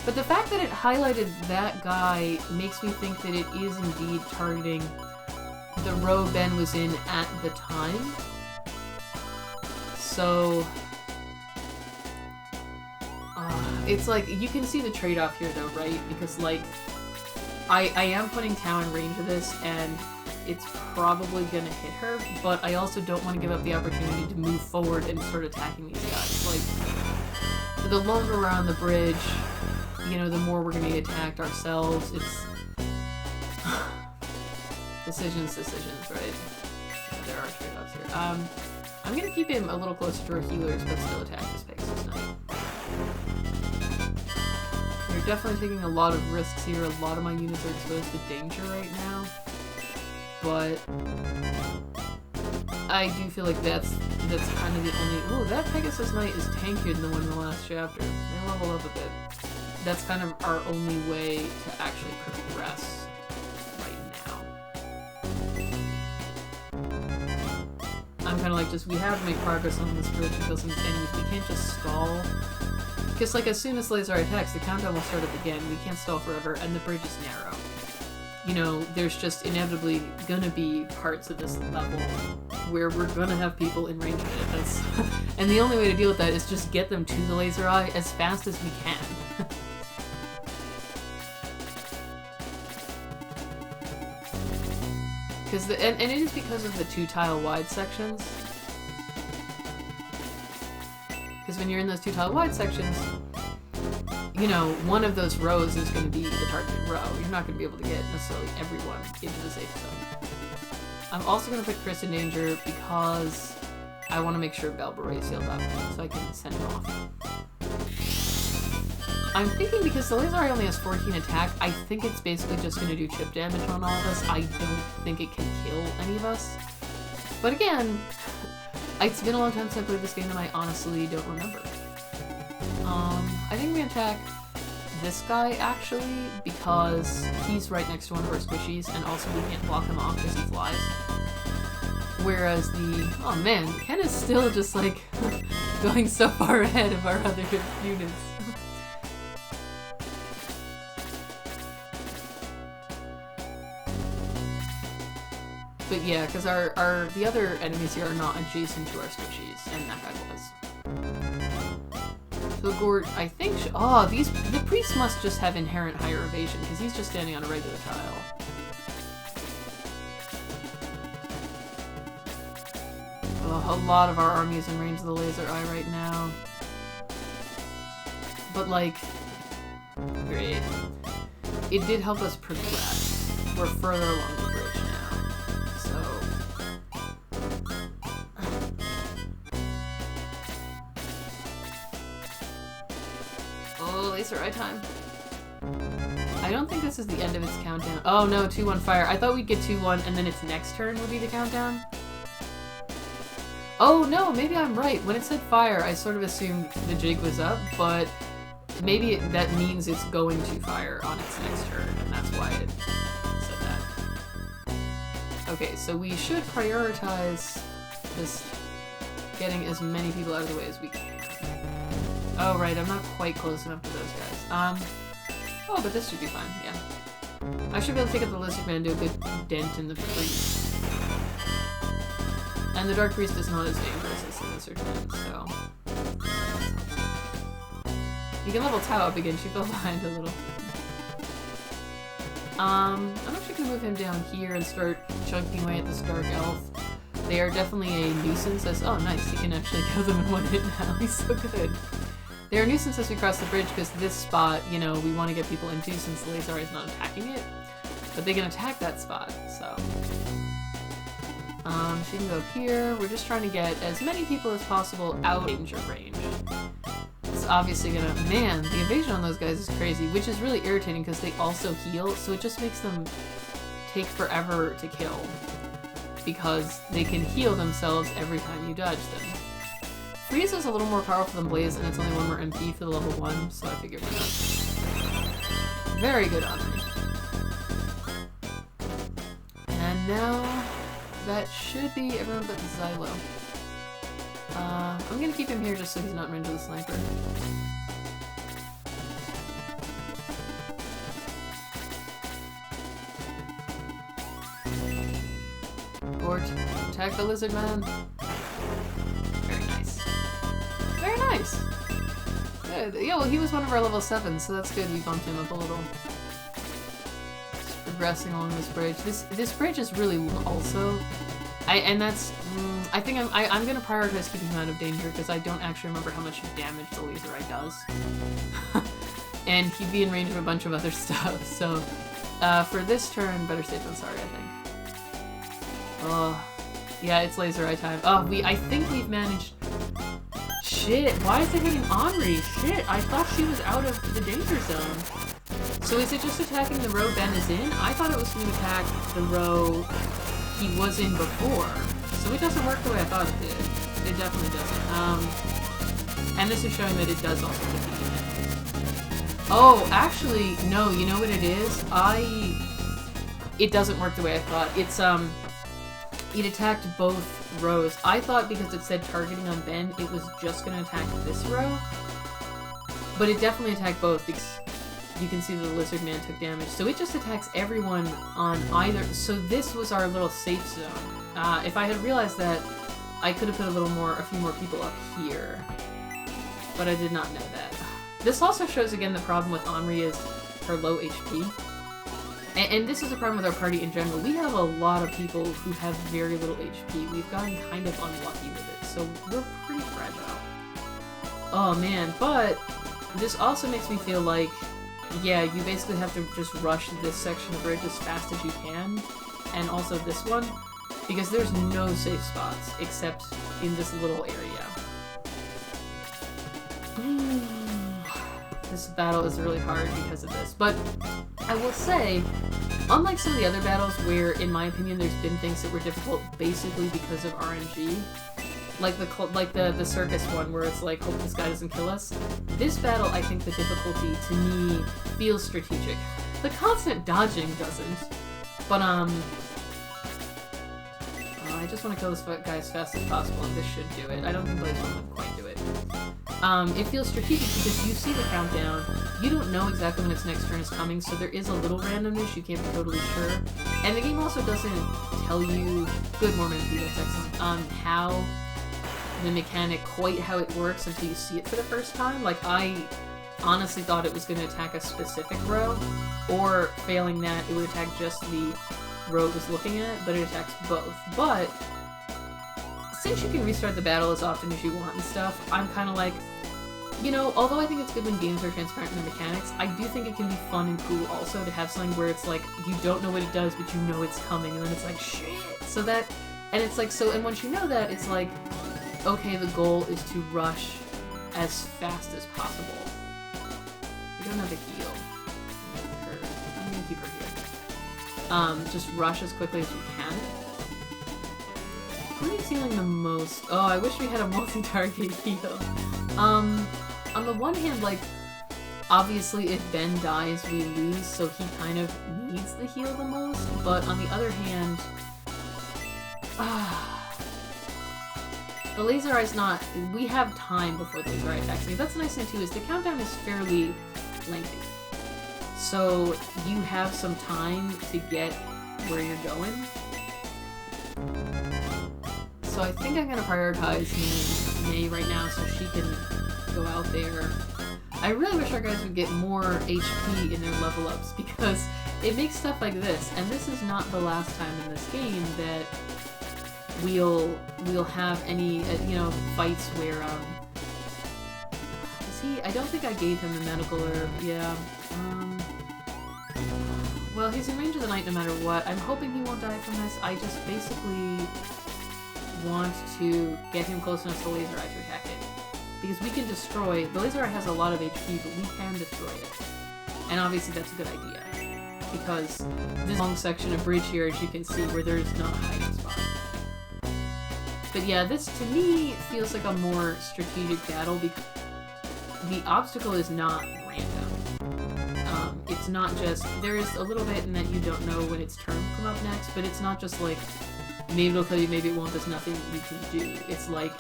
But the fact that it highlighted that guy makes me think that it is indeed targeting the row Ben was in at the time. So, it's like, you can see the trade-off here though, right? Because like, I am putting Tao in range of this, and it's probably gonna hit her, but I also don't want to give up the opportunity to move forward and start attacking these guys. Like, the longer we're on the bridge, you know, the more we're gonna get attacked ourselves. It's decisions, right? Yeah, there are trade-offs here. I'm gonna keep him a little closer to our healers, but still attack this Pegasus Knight. Here definitely taking a lot of risks here. A lot of my units are exposed to danger right now. But I do feel like that's kind of the only... Oh, that Pegasus Knight is tankier than the one in the last chapter. They level up a bit. That's kind of our only way to actually progress right now. I'm kind of like, just, we have to make progress on this bridge because we can't just stall. Because, like, as soon as Lazar attacks, the countdown will start up again. We can't stall forever, and the bridge is narrow. You know, there's just inevitably gonna be parts of this level where we're gonna have people in range of it. That's and the only way to deal with that is just get them to the laser eye as fast as we can. Because and it is because of the 2-tile wide sections. Because when you're in those 2-tile wide sections, you know, one of those rows is going to be the targeted row. You're not going to be able to get necessarily everyone into the safe zone. I'm also going to put Chris in danger because I want to make sure Belberet is sealed up so I can send him off. I'm thinking because the laser eye only has 14 attack, I think it's basically just going to do chip damage on all of us. I don't think it can kill any of us. But again, it's been a long time since I played this game and I honestly don't remember. I think we attack this guy, actually, because he's right next to one of our squishies, and also we can't block him off because he flies. Whereas the... Oh man, Ken is still just, like, going so far ahead of our other units. But yeah, because the other enemies here are not adjacent to our squishies, and that guy was. So Gord, I think... the priest must just have inherent higher evasion, because he's just standing on a regular tile. A lot of our army is in range of the laser eye right now. But, like... Great. It did help us progress. We're further along the bridge now. So... Laser eye time. I don't think this is the end of its countdown. Oh no, 2-1 fire. I thought we'd get 2-1 and then its next turn would be the countdown. Oh no, maybe I'm right. When it said fire, I sort of assumed the jig was up, but maybe that means it's going to fire on its next turn, and that's why it said that. Okay, so we should prioritize just getting as many people out of the way as we can. Oh, right, I'm not quite close enough to those guys. Oh, but this should be fine, yeah. I should be able to take out the Lizard Man and do a good dent in the Priest. And the Dark Priest is not as dangerous as the Lizard Man, so... You can level Tao up again, she fell behind a little. I'm actually gonna move him down here and start chunking away at this Dark Elf. They are definitely a nuisance as- oh nice, he can actually kill them in one hit now, he's so good. They're a nuisance as we cross the bridge because this spot, you know, we want to get people into since the laser is not attacking it. But they can attack that spot, so... she can go here. We're just trying to get as many people as possible out of danger range. It's obviously gonna... Man, the evasion on those guys is crazy, which is really irritating because they also heal, so it just makes them take forever to kill. Because they can heal themselves every time you dodge them. Freeze is a little more powerful than Blaze, and it's only 1 more MP for the level 1, so I figured why not. Very good on me. And now, that should be everyone but Xylo. I'm gonna keep him here just so he's not in range of the sniper. Gort, attack the Lizard Man. Very nice! Good. Yeah, well, he was one of our level 7s, so that's good. We bumped him up a little. Just progressing along this bridge. This bridge is really long also. And that's... I think I'm gonna prioritize keeping him out of danger, because I don't actually remember how much damage the laser eye does. And he'd be in range of a bunch of other stuff, so... for this turn, better safe than sorry, I think. Yeah, it's laser eye time. I think we've managed... shit. Why is it hitting Henri? Shit, I thought she was out of the danger zone. So is it just attacking the row Ben is in? I thought it was going to attack the row he was in before. So it doesn't work the way I thought it did. It definitely doesn't. And this is showing that it does also defeat it. Oh, actually, no, you know what it is? It doesn't work the way I thought. It attacked both rows. I thought because it said targeting on Ben, it was just going to attack this row. But it definitely attacked both because you can see the lizard man took damage. So it just attacks everyone on either. So this was our little safe zone. If I had realized that, I could have put a few more people up here. But I did not know that. This also shows again the problem with Henri is her low HP. And this is a problem with our party in general. We have a lot of people who have very little HP. We've gotten kind of unlucky with it, so we're pretty fragile. Oh man, but this also makes me feel like, yeah, you basically have to just rush this section of bridge as fast as you can, and also this one, because there's no safe spots except in this little area. This battle is really hard because of this, but I will say, unlike some of the other battles where, in my opinion, there's been things that were difficult basically because of RNG, like the circus one where it's like, hope this guy doesn't kill us, this battle, I think the difficulty to me feels strategic. The constant dodging doesn't, but I just want to kill this guy as fast as possible, and this should do it. I don't think Blaze would quite do it. It feels strategic because you see the countdown, you don't know exactly when its next turn is coming, so there is a little randomness, you can't be totally sure. And the game also doesn't tell you, good Mormon, that's excellent, how the mechanic, quite how it works until you see it for the first time. Like, I honestly thought it was going to attack a specific row, or failing that, it would attack just the row it was looking at, but it attacks both. But since you can restart the battle as often as you want and stuff, I'm kind of like, you know, although I think it's good when games are transparent in their mechanics, I do think it can be fun and cool also to have something where it's like, you don't know what it does, but you know it's coming, and then it's like, shit! So that, and it's like, so, and once you know that, it's like, okay, the goal is to rush as fast as possible. We don't have a heal. I'm gonna keep her here. Just rush as quickly as we can. Who are you healing the most? Oh, I wish we had a multi-target heal. On the one hand, like, obviously if Ben dies, we lose, so he kind of needs the heal the most, but on the other hand, the laser eye's not, we have time before the laser eye attacks me. That's the nice thing too, is the countdown is fairly lengthy. So you have some time to get where you're going. So I think I'm gonna prioritize May right now so she can go out there. I really wish our guys would get more HP in their level ups because it makes stuff like this, and this is not the last time in this game that we'll have any, you know, fights where, is he, I don't think I gave him the medical herb, yeah, well, he's in range of the knight no matter what. I'm hoping he won't die from this. I just basically want to get him close enough to the laser eye to attack it. Because we can destroy, the laser eye has a lot of HP, but we can destroy it. And obviously that's a good idea. Because this long section of bridge here, as you can see, where there's not a hiding spot. But yeah, this to me feels like a more strategic battle because the obstacle is not random. It's not just, there is a little bit in that you don't know when its turn will come up next, but it's not just like, maybe it'll tell you, maybe it won't, there's nothing you can do. It's like,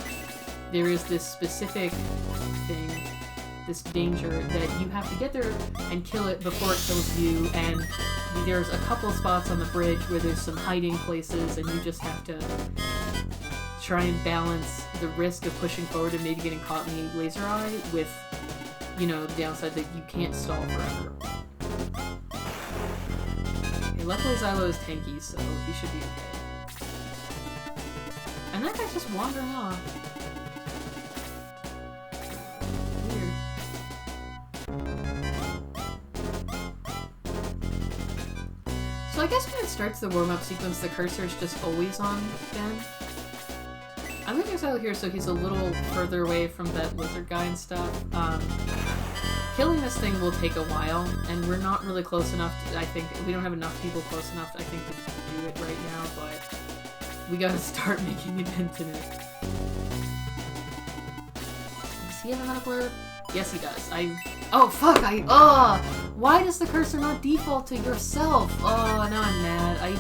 there is this specific thing, this danger, that you have to get there and kill it before it kills you, and there's a couple spots on the bridge where there's some hiding places, and you just have to try and balance the risk of pushing forward and maybe getting caught in the laser eye with, you know, the downside that you can't stall forever. Okay, luckily Xylo is tanky, so he should be okay. And that guy's just wandering off. Weird. So I guess when it starts the warm-up sequence, the cursor is just always on Ben. I'm gonna exile here so he's a little further away from that lizard guy and stuff. Killing this thing will take a while, and we're not really close enough to, I think, we don't have enough people close enough, I think, to do it right now, but we gotta start making it infinite. Does he have a medical herb? Yes, he does. Oh, fuck, why does the cursor not default to yourself? Oh, now I'm mad.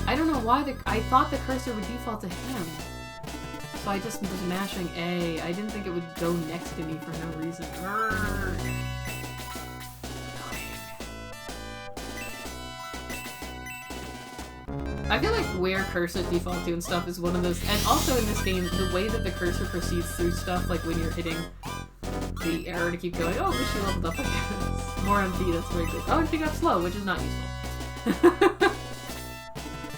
I don't know why I thought the cursor would default to him. So I just was mashing A. I didn't think it would go next to me for no reason. Annoying. I feel like where cursors default to and stuff is one of those, and also in this game, the way that the cursor proceeds through stuff, like when you're hitting the arrow to keep going, oh, wish she leveled up again. More MP, that's very good. Oh, and she got slow, which is not useful.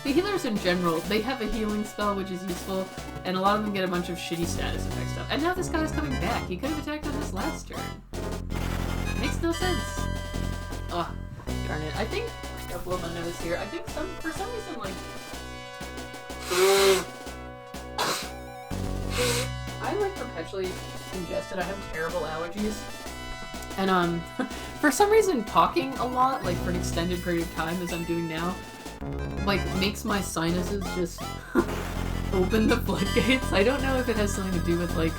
The healers in general, they have a healing spell, which is useful, and a lot of them get a bunch of shitty status effect stuff. And now this guy's coming back. He could have attacked on this last turn. Makes no sense. Ugh, darn it. I think, I'll blow my nose here, I think for some reason, like, I'm like perpetually congested. I have terrible allergies. And for some reason talking a lot, like for an extended period of time as I'm doing now, like makes my sinuses just open the floodgates. I don't know if it has something to do with like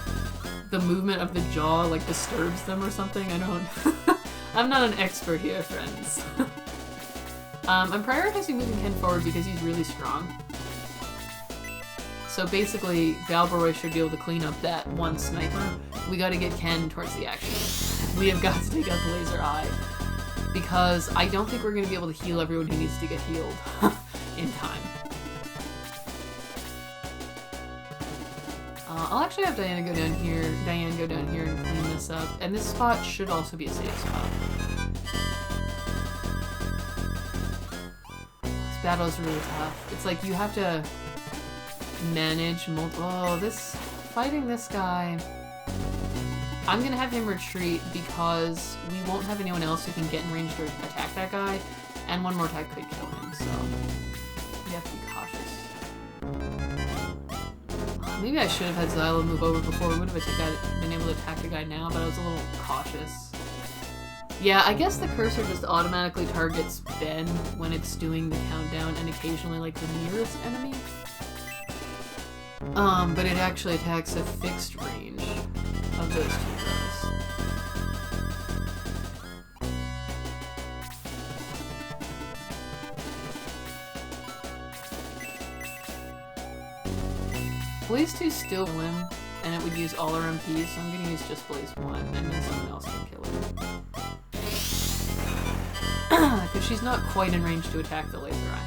the movement of the jaw like disturbs them or something. I don't I'm not an expert here, friends. I'm prioritizing moving Ken forward because he's really strong. So basically, Valboroy should be able to clean up that one sniper. We gotta get Ken towards the action. We have got to take out the laser eye. Because I don't think we're gonna be able to heal everyone who needs to get healed in time. I'll actually have Diane go down here and clean this up. And this spot should also be a safe spot. This battle is really tough. It's like you have to manage fighting this guy. I'm gonna have him retreat because we won't have anyone else who can get in range to attack that guy, and one more attack could kill him, so we have to be cautious. Maybe I should have had Xylo move over before. We would have been able to attack the guy now, but I was a little cautious. Yeah, I guess the cursor just automatically targets Ben when it's doing the countdown, and occasionally like the nearest enemy. But it actually attacks a fixed range of those two guys. Blaze 2 still win, and it would use all our MPs, so I'm gonna use just Blaze 1, and then someone else can kill her. Because she's not quite in range to attack the laser eye.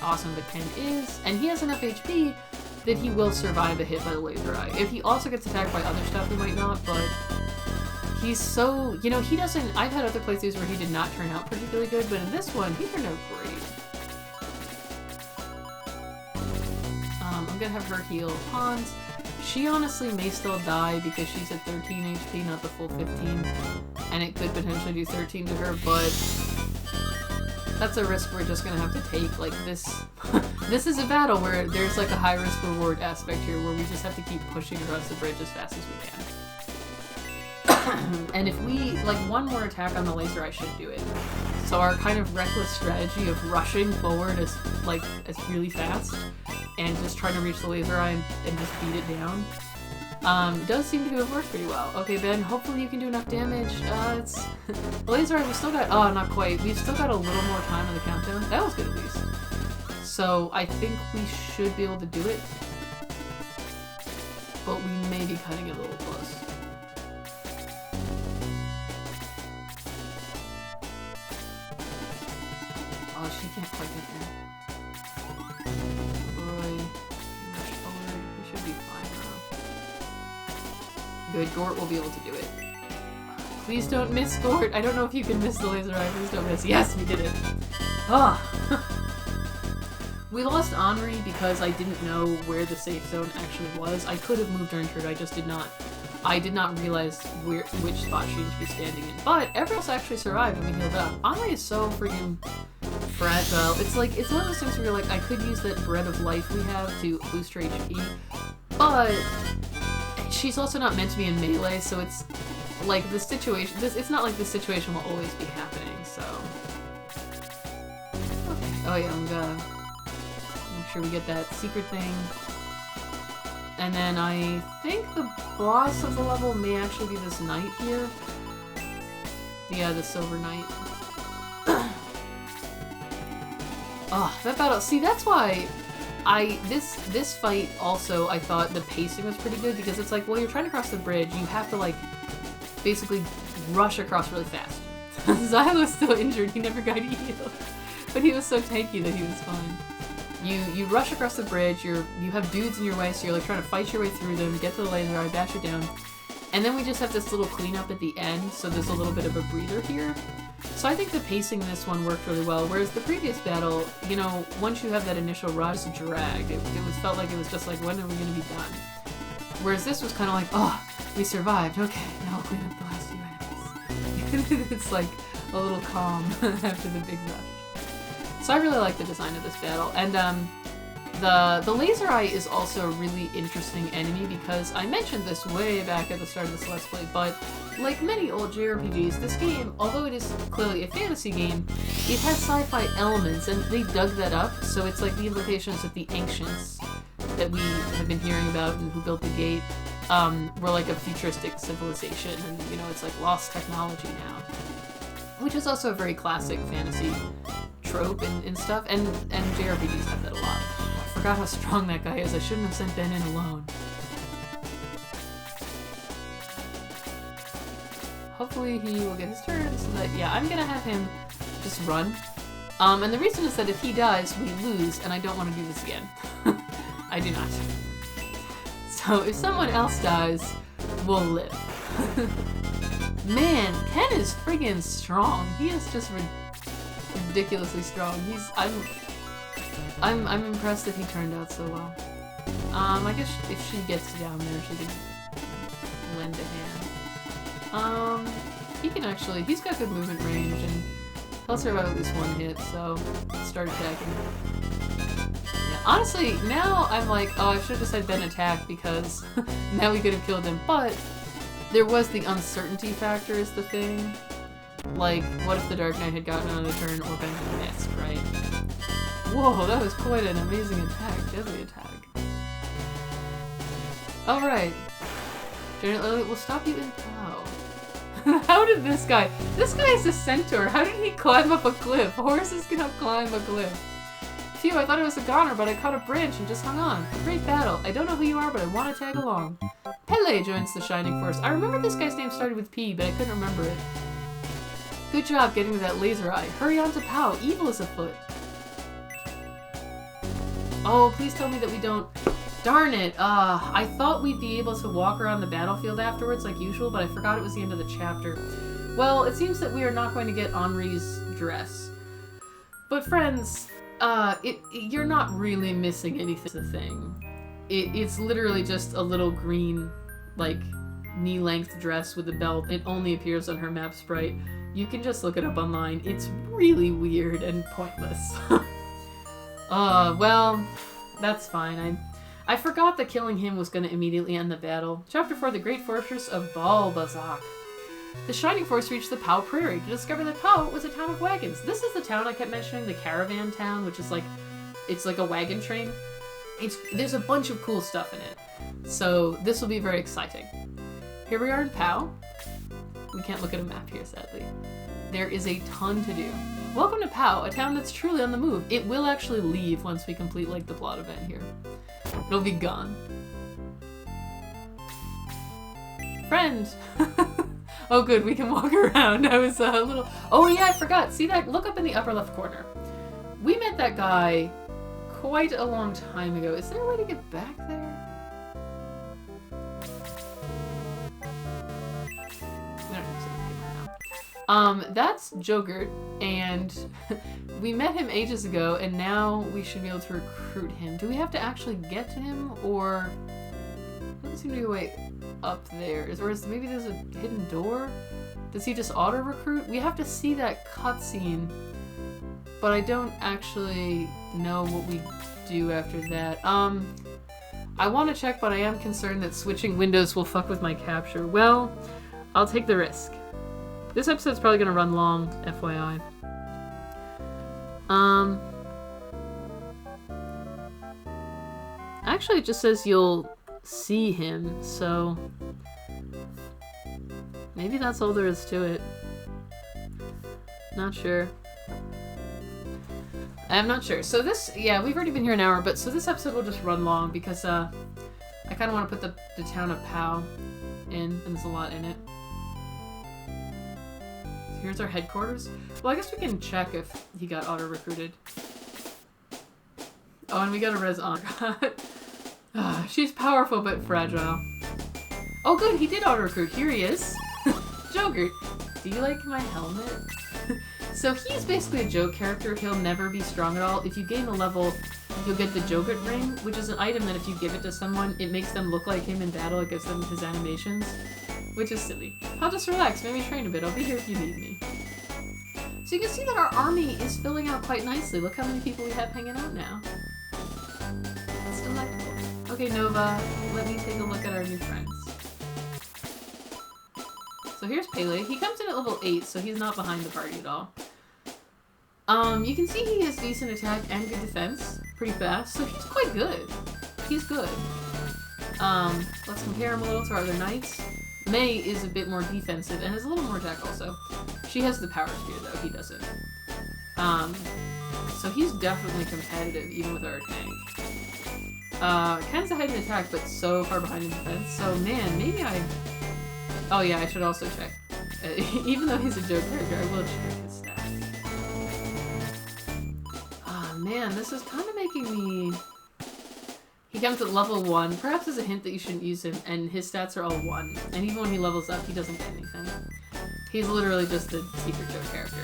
Awesome, but Ken is, and he has enough HP that he will survive a hit by the laser eye. If he also gets attacked by other stuff, he might not, but he's so, he doesn't, I've had other playthroughs where he did not turn out particularly good, but in this one, he turned out great. I'm gonna have her heal Hans. She honestly may still die because she's at 13 HP, not the full 15, and it could potentially do 13 to her, but that's a risk we're just gonna have to take. Like this this is a battle where there's like a high risk reward aspect here where we just have to keep pushing across the bridge as fast as we can. And if we, like, one more attack on the laser, I should do it. So our kind of reckless strategy of rushing forward as really fast and just trying to reach the laser eye and just beat it down does seem to have worked pretty well. Okay, Ben, hopefully you can do enough damage. The laser eye, we still got, not quite. We've still got a little more time on the countdown. That was good at least. So I think we should be able to do it. But we may be cutting it a little close. Oh, she can't quite get there. Rush forward. We should be fine now. Good, Gort will be able to do it. Please don't miss, Gort. I don't know if you can miss the laser eye. Please don't miss. Yes, we did it. Ah. We lost Henri because I didn't know where the safe zone actually was. I could have moved her into it. I just did not. I did not realize which spot she needed to be standing in. But everyone else actually survived and we healed up. Henri is so freaking Bread, well, it's like, it's one of those things where you're like, I could use that bread of life we have to boost her HP, but she's also not meant to be in melee, so it's like the situation, it's not like this situation will always be happening, so. Okay. Oh yeah, I'm gonna make sure we get that secret thing. And then I think the boss of the level may actually be this knight here. Yeah, the silver knight. Oh, that battle. See, that's why this fight also, I thought the pacing was pretty good, because it's like, well, you're trying to cross the bridge, you have to like basically rush across really fast. Xylo was still injured, he never got healed. But he was so tanky that he was fine. You rush across the bridge, you have dudes in your way, so you're like trying to fight your way through them, get to the laser eye, bash it down. And then we just have this little cleanup at the end, so there's a little bit of a breather here. So I think the pacing in this one worked really well, whereas the previous battle, you know, once you have that initial rush, it dragged. It felt like it was just like, when are we going to be done? Whereas this was kind of like, oh, we survived, okay, now we'll clean up the last few enemies. It's like a little calm after the big rush. So I really like the design of this battle, and the laser eye is also a really interesting enemy, because I mentioned this way back at the start of this Let's Play, but like many old JRPGs, this game, although it is clearly a fantasy game, it has sci-fi elements, and they dug that up, so it's like the implications of the ancients that we have been hearing about and who built the gate were like a futuristic civilization, and you know, it's like lost technology now. Which is also a very classic fantasy trope and stuff, and JRPGs have that a lot. I forgot how strong that guy is. I shouldn't have sent Ben in alone. Hopefully he will get his turn, so that, yeah, I'm gonna have him just run. And the reason is that if he dies, we lose, and I don't want to do this again. I do not. So if someone else dies, we'll live. Man, Ken is friggin' strong. He is just ridiculously strong. I'm impressed that he turned out so well. I guess if she gets down there, she can lend a hand. He can actually, he's got good movement range, and he'll survive at least one hit, so let's start attacking. Yeah, honestly, now I'm like, oh, I should have just had Ben attack, because now we could have killed him, but there was the uncertainty factor is the thing. Like, what if the Dark Knight had gotten on a turn or Ben had missed, right? Whoa, that was quite an amazing attack, deadly attack. Alright. Generally, we'll stop you in POW. How did this guy is a centaur, how did he climb up a cliff? Horses cannot climb a cliff. Phew, I thought it was a goner, but I caught a branch and just hung on. A great battle. I don't know who you are, but I want to tag along. Pele joins the Shining Force. I remember this guy's name started with P, but I couldn't remember it. Good job getting to that laser eye. Hurry on to POW. Evil is afoot. Oh, please tell me that we don't... Darn it. I thought we'd be able to walk around the battlefield afterwards like usual, but I forgot it was the end of the chapter. Well, it seems that we are not going to get Henri's dress. But friends, you're not really missing anything. It's a thing. It's literally just a little green, like, knee-length dress with a belt. It only appears on her map sprite. You can just look it up online. It's really weird and pointless. Well, that's fine. I forgot that killing him was going to immediately end the battle. Chapter 4, The Great Fortress of Balbazak. The Shining Force reached the POW Prairie to discover that POW was a town of wagons. This is the town I kept mentioning, the caravan town, which is like, it's like a wagon train. There's a bunch of cool stuff in it. So this will be very exciting. Here we are in POW. We can't look at a map here, sadly. There is a ton to do. Welcome to POW, a town that's truly on the move. It will actually leave once we complete, like, the plot event here. It'll be gone. Friend! Oh good, we can walk around. I was a little... Oh yeah, I forgot. See that? Look up in the upper left corner. We met that guy quite a long time ago. Is there a way to get back there? That's Jogurt, and we met him ages ago, and now we should be able to recruit him. Do we have to actually get to him, or... There doesn't seem to be a way up there. Or maybe there's a hidden door? Does he just auto-recruit? We have to see that cutscene but I don't actually know what we do after that. I want to check, but I am concerned that switching windows will fuck with my capture. Well, I'll take the risk. This episode's probably gonna run long, FYI. Actually, it just says you'll see him, so maybe that's all there is to it. Not sure. I'm not sure. So this, yeah, we've already been here an hour, but so this episode will just run long because I kind of want to put the town of Pau in, and there's a lot in it. So here's our headquarters. Well, I guess we can check if he got auto-recruited. Oh, and we got a res on. She's powerful but fragile. Oh good, he did auto-recruit. Here he is. Jogurt, do you like my helmet? So he's basically a joke character. He'll never be strong at all. If you gain a level, you'll get the Jogurt ring, which is an item that if you give it to someone, it makes them look like him in battle. It gives them his animations, which is silly. I'll just relax, maybe train a bit. I'll be here if you need me. So you can see that our army is filling out quite nicely. Look how many people we have hanging out now. That's delightful. Okay, Nova, let me take a look at our new friends. So here's Pele. He comes in at level 8, so he's not behind the party at all. You can see he has decent attack and good defense. Pretty fast, so he's quite good. He's good. Let's compare him a little to our other knights. May is a bit more defensive and has a little more attack also. She has the power spear though, he doesn't. So he's definitely competitive even with our tank. Ken's ahead in attack but so far behind in defense, so man, maybe I... Oh yeah, I should also check. Even though he's a joke character, I will check his stats. Ah man, this is kind of making me... He comes at level 1, perhaps as a hint that you shouldn't use him, and his stats are all 1. And even when he levels up, he doesn't get anything. He's literally just a secret joke character.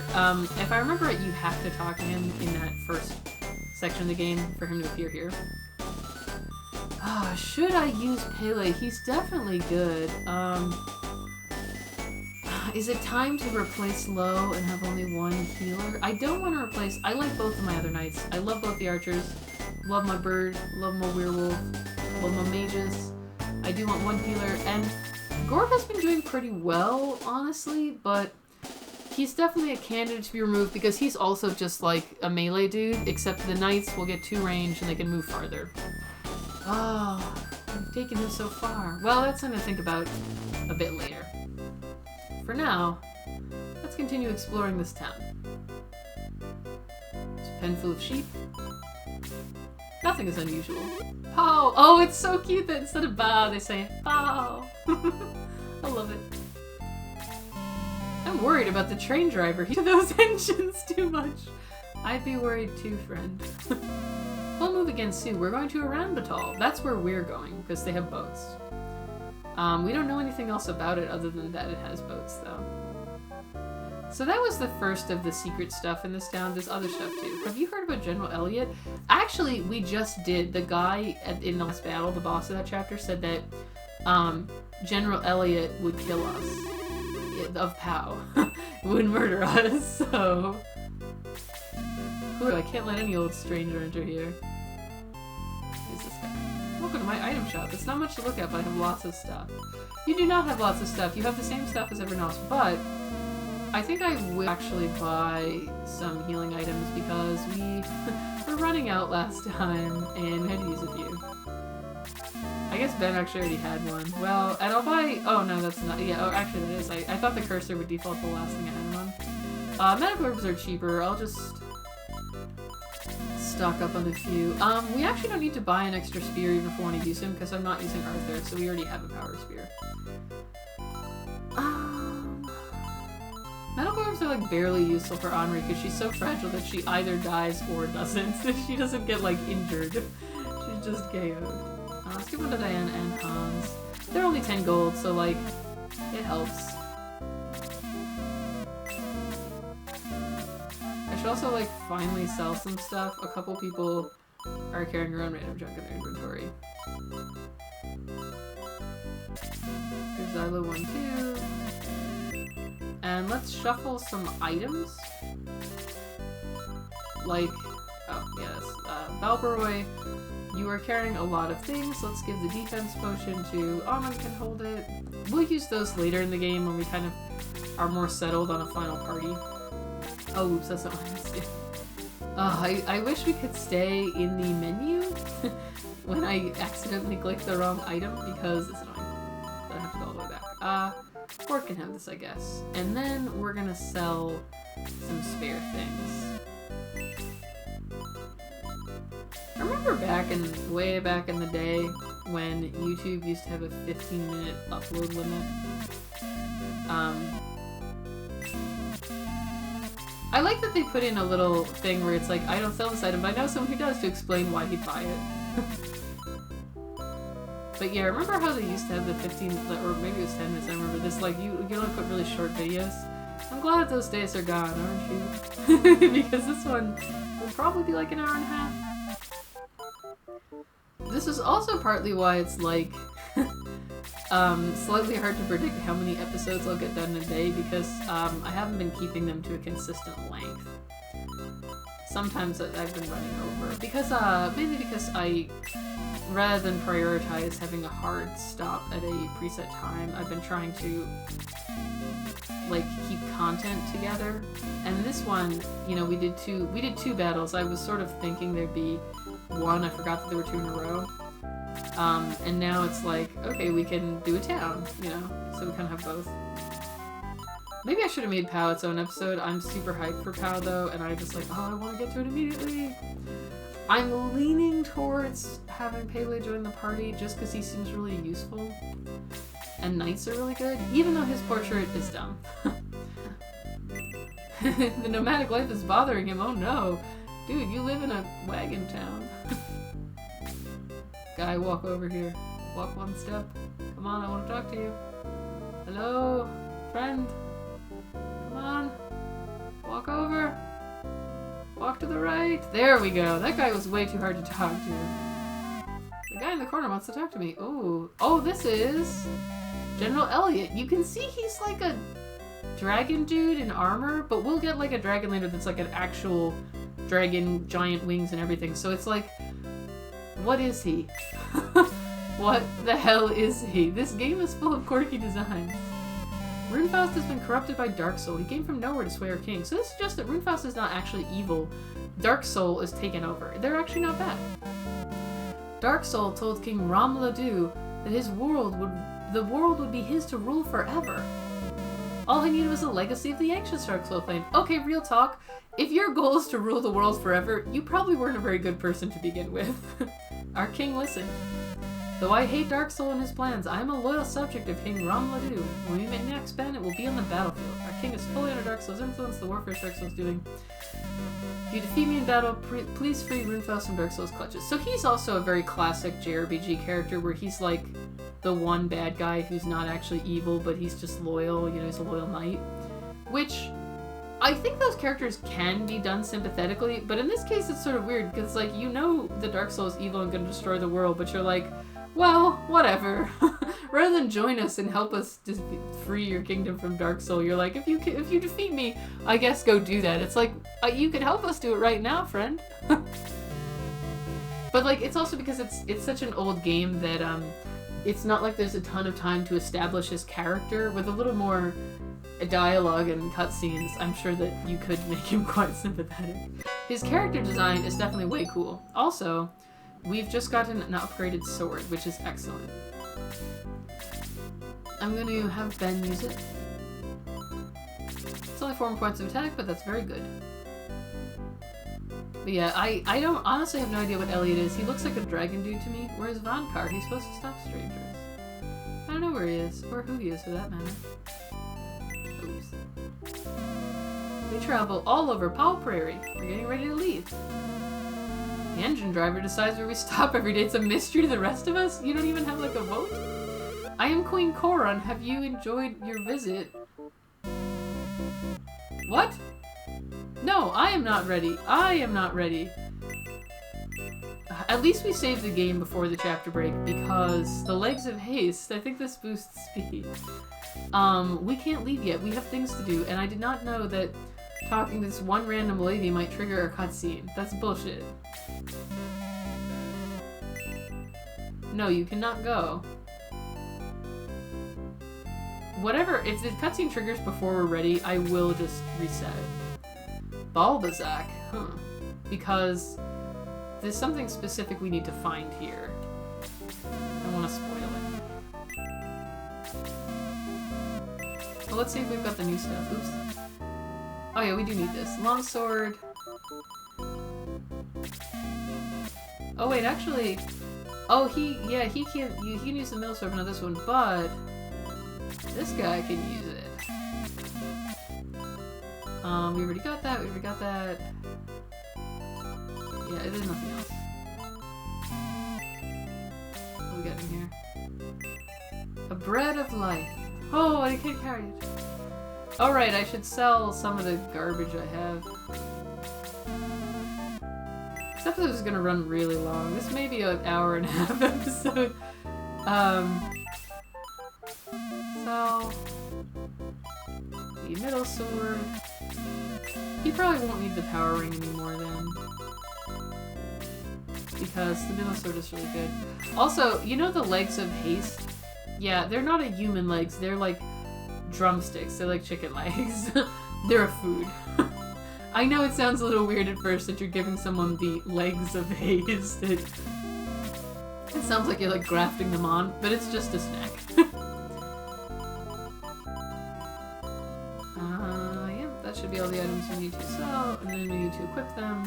If I remember it, you have to talk to him in that first section of the game for him to appear here. Should I use Pele? He's definitely good. Is it time to replace Lo and have only one healer? I don't want to replace... I like both of my other knights. I love both the archers. Love my bird. Love my werewolf. Love my mages. I do want one healer. And Gorb has been doing pretty well, honestly, but he's definitely a candidate to be removed because he's also just like a melee dude, except the knights will get 2 range and they can move farther. Oh, I've taken him so far. Well, that's something to think about a bit later. For now, let's continue exploring this town. It's a pen full of sheep. Nothing is unusual. Pow! Oh, it's so cute that instead of ba, they say pow! I love it. I'm worried about the train driver. He those engines too much. I'd be worried too, friend. We'll move again soon. We're going to Uraanbaatar. That's where we're going, because they have boats. We don't know anything else about it other than that it has boats, though. So that was the first of the secret stuff in this town. There's other stuff, too. Have you heard about General Elliot? Actually, we just did. The guy in the last battle, the boss of that chapter, said that General Elliot would kill us. Of Pau. Would murder us, so... Ooh, I can't let any old stranger enter here. Who's this guy? Welcome to my item shop. It's not much to look at, but I have lots of stuff. You do not have lots of stuff. You have the same stuff as everyone else, but I think I will actually buy some healing items because we were running out last time and had to use a few. I guess Ben actually already had one. Well, and I'll buy... Oh, no, that's not... Yeah, oh, actually that is. I thought the cursor would default the last thing I had on. Medical herbs are cheaper. I'll just stock up on a few. We actually don't need to buy an extra spear even if we want to use him because I'm not using Arthur, so we already have a power spear. Medical herbs are like barely useful for Henri because she's so fragile that she either dies or doesn't. She doesn't get like injured. She's just KO'd. Let's give one to Diane and Hans. They're only 10 gold, so like, it helps. I should also like finally sell some stuff. A couple people are carrying around random junk in their inventory. Here's Zylo 1, 2. And let's shuffle some items. like... Oh, yes. Valboroy, you are carrying a lot of things. Let's give the defense potion to Amon can hold it. We'll use those later in the game when we kind of are more settled on a final party. Oh, oops, that's not what I was doing. I wish we could stay in the menu when I accidentally click the wrong item because it's annoying. I have to go all the way back. Ford can have this, I guess. And then we're gonna sell some spare things. I remember way back in the day when YouTube used to have a 15-minute upload limit. I like that they put in a little thing where it's like, I don't sell this item, but I know someone who does, to explain why he'd buy it. But yeah, remember how they used to have the 15, or maybe it was 10 minutes, I remember this, like, you only put really short videos? I'm glad those days are gone, aren't you? Because this one will probably be like an hour and a half. This is also partly why it's like, slightly hard to predict how many episodes I'll get done in a day because I haven't been keeping them to a consistent length. Sometimes I've been running over because mainly because I, rather than prioritize having a hard stop at a preset time, I've been trying to like keep content together. And this one, you know, we did two battles. I was sort of thinking there'd be one. I forgot that there were two in a row. And now it's like, okay, we can do a town, you know, so we kind of have both. Maybe I should have made POW its own episode. I'm super hyped for POW though, and I'm just like, oh, I want to get to it immediately. I'm leaning towards having Pele join the party just because he seems really useful. And knights are really good, even though his portrait is dumb. The nomadic life is bothering him, oh no. Dude, you live in a wagon town. Guy, walk over here. Walk one step. Come on, I want to talk to you. Hello? Friend? Come on. Walk over. Walk to the right. There we go. That guy was way too hard to talk to. The guy in the corner wants to talk to me. Ooh. Oh, this is General Elliot. You can see he's like a dragon dude in armor, but we'll get like a dragon later that's like an actual dragon, giant wings and everything. So it's like, what is he? What the hell is he? This game is full of quirky designs. Runefaust has been corrupted by Dark Soul. He came from nowhere to sway our king. So this suggests that Runefaust is not actually evil. Dark Soul is taken over. They're actually not bad. Dark Soul told King Ramladu that the world would be his to rule forever. All he needed was a legacy of the ancient Dark Soul claim. Okay, real talk. If your goal is to rule the world forever, you probably weren't a very good person to begin with. Our king listened. Though I hate Dark Soul and his plans, I am a loyal subject of King Ramladu. When we meet next, Ben, it will be on the battlefield. Our king is fully under Dark Soul's influence, the warfare Dark Soul's doing. If you defeat me in battle, please free Runefaust from Dark Soul's clutches. So he's also a very classic JRPG character where he's like the one bad guy who's not actually evil, but he's just loyal, you know, he's a loyal knight. Which, I think those characters can be done sympathetically, but in this case it's sort of weird, because like, you know the Dark Soul is evil and gonna destroy the world, but you're like, well, whatever. Rather than join us and help us just free your kingdom from Dark Soul, you're like, if you defeat me, I guess go do that. It's like, you could help us do it right now, friend. But like, it's also because it's such an old game that it's not like there's a ton of time to establish his character. With a little more dialogue and cutscenes, I'm sure that you could make him quite sympathetic. His character design is definitely way cool. Also, we've just gotten an upgraded sword, which is excellent. I'm going to have Ben use it. It's only 4 points of attack, but that's very good. But yeah, I don't honestly have no idea what Elliot is. He looks like a dragon dude to me. Where's Vankar? He's supposed to stop strangers. I don't know where he is, or who he is for that matter. Oops. We travel all over Powell Prairie. We're getting ready to leave. The engine driver decides where we stop every day. It's a mystery to the rest of us? You don't even have like a vote? I am Queen Koron. Have you enjoyed your visit? What? No, I am not ready. I am not ready. At least we saved the game before the chapter break because the legs of haste, I think this boosts speed. We can't leave yet. We have things to do, and I did not know that talking to this one random lady might trigger a cutscene. That's bullshit. No, you cannot go. Whatever, if the cutscene triggers before we're ready, I will just reset. Balbazak, huh. Because there's something specific we need to find here. I don't want to spoil it. Well, let's see if we've got the new stuff. Oops. Oh yeah, we do need this. Longsword. Oh wait, actually... Oh, he can't... He can use the middle sword, but not this one, but... This guy can use it. We already got that, we already got that. Yeah, there's nothing else. What do we got in here? A bread of life. Oh, I can't carry it. Alright, I should sell some of the garbage I have. This episode is gonna run really long. This may be an hour and a half episode. So... The middle sword. He probably won't need the power ring anymore then. Because the middle sword is really good. Also, you know the legs of haste? Yeah, they're not a human legs, they're like drumsticks. They're like chicken legs. They're a food. I know it sounds a little weird at first that you're giving someone the legs of haste. It sounds like you're like grafting them on, but it's just a snack. Yeah, that should be all the items we need to sell, and then we need to equip them.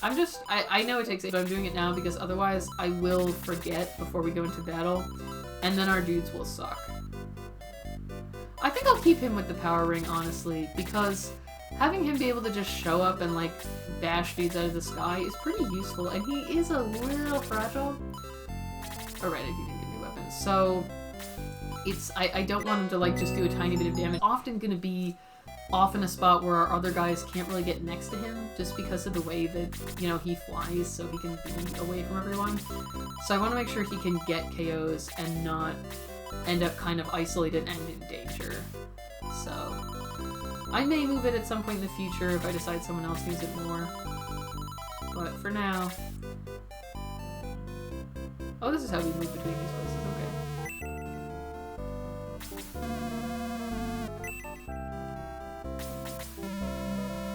I know it takes it, but I'm doing it now because otherwise I will forget before we go into battle, and then our dudes will suck. I think I'll keep him with the power ring, honestly, because having him be able to just show up and, like, bash dudes out of the sky is pretty useful, and he is a little fragile. Alright, I didn't give me weapons. So, I don't want him to, like, just do a tiny bit of damage. Often gonna be off in a spot where our other guys can't really get next to him, just because of the way that, you know, he flies, so he can be away from everyone. So I want to make sure he can get KOs and not end up kind of isolated and in danger. So, I may move it at some point in the future if I decide someone else needs it more. But for now... Oh, this is how we move between these places, okay.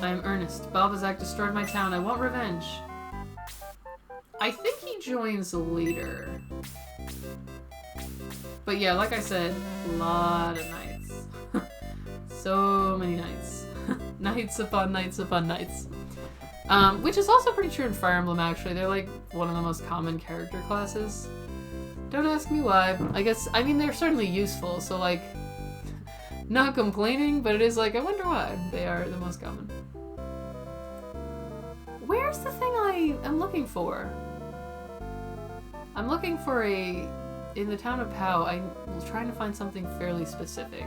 I am Ernest. Balbazak destroyed my town. I want revenge. I think he joins later. But yeah, like I said, a lot of nights. So many nights. Nights upon nights upon nights. Which is also pretty true in Fire Emblem, actually. They're like one of the most common character classes. Don't ask me why. I mean, they're certainly useful, so like, not complaining, but it is like, I wonder why they are the most common. Where's the thing I am looking for? I'm looking for in the town of Pau, I'm trying to find something fairly specific.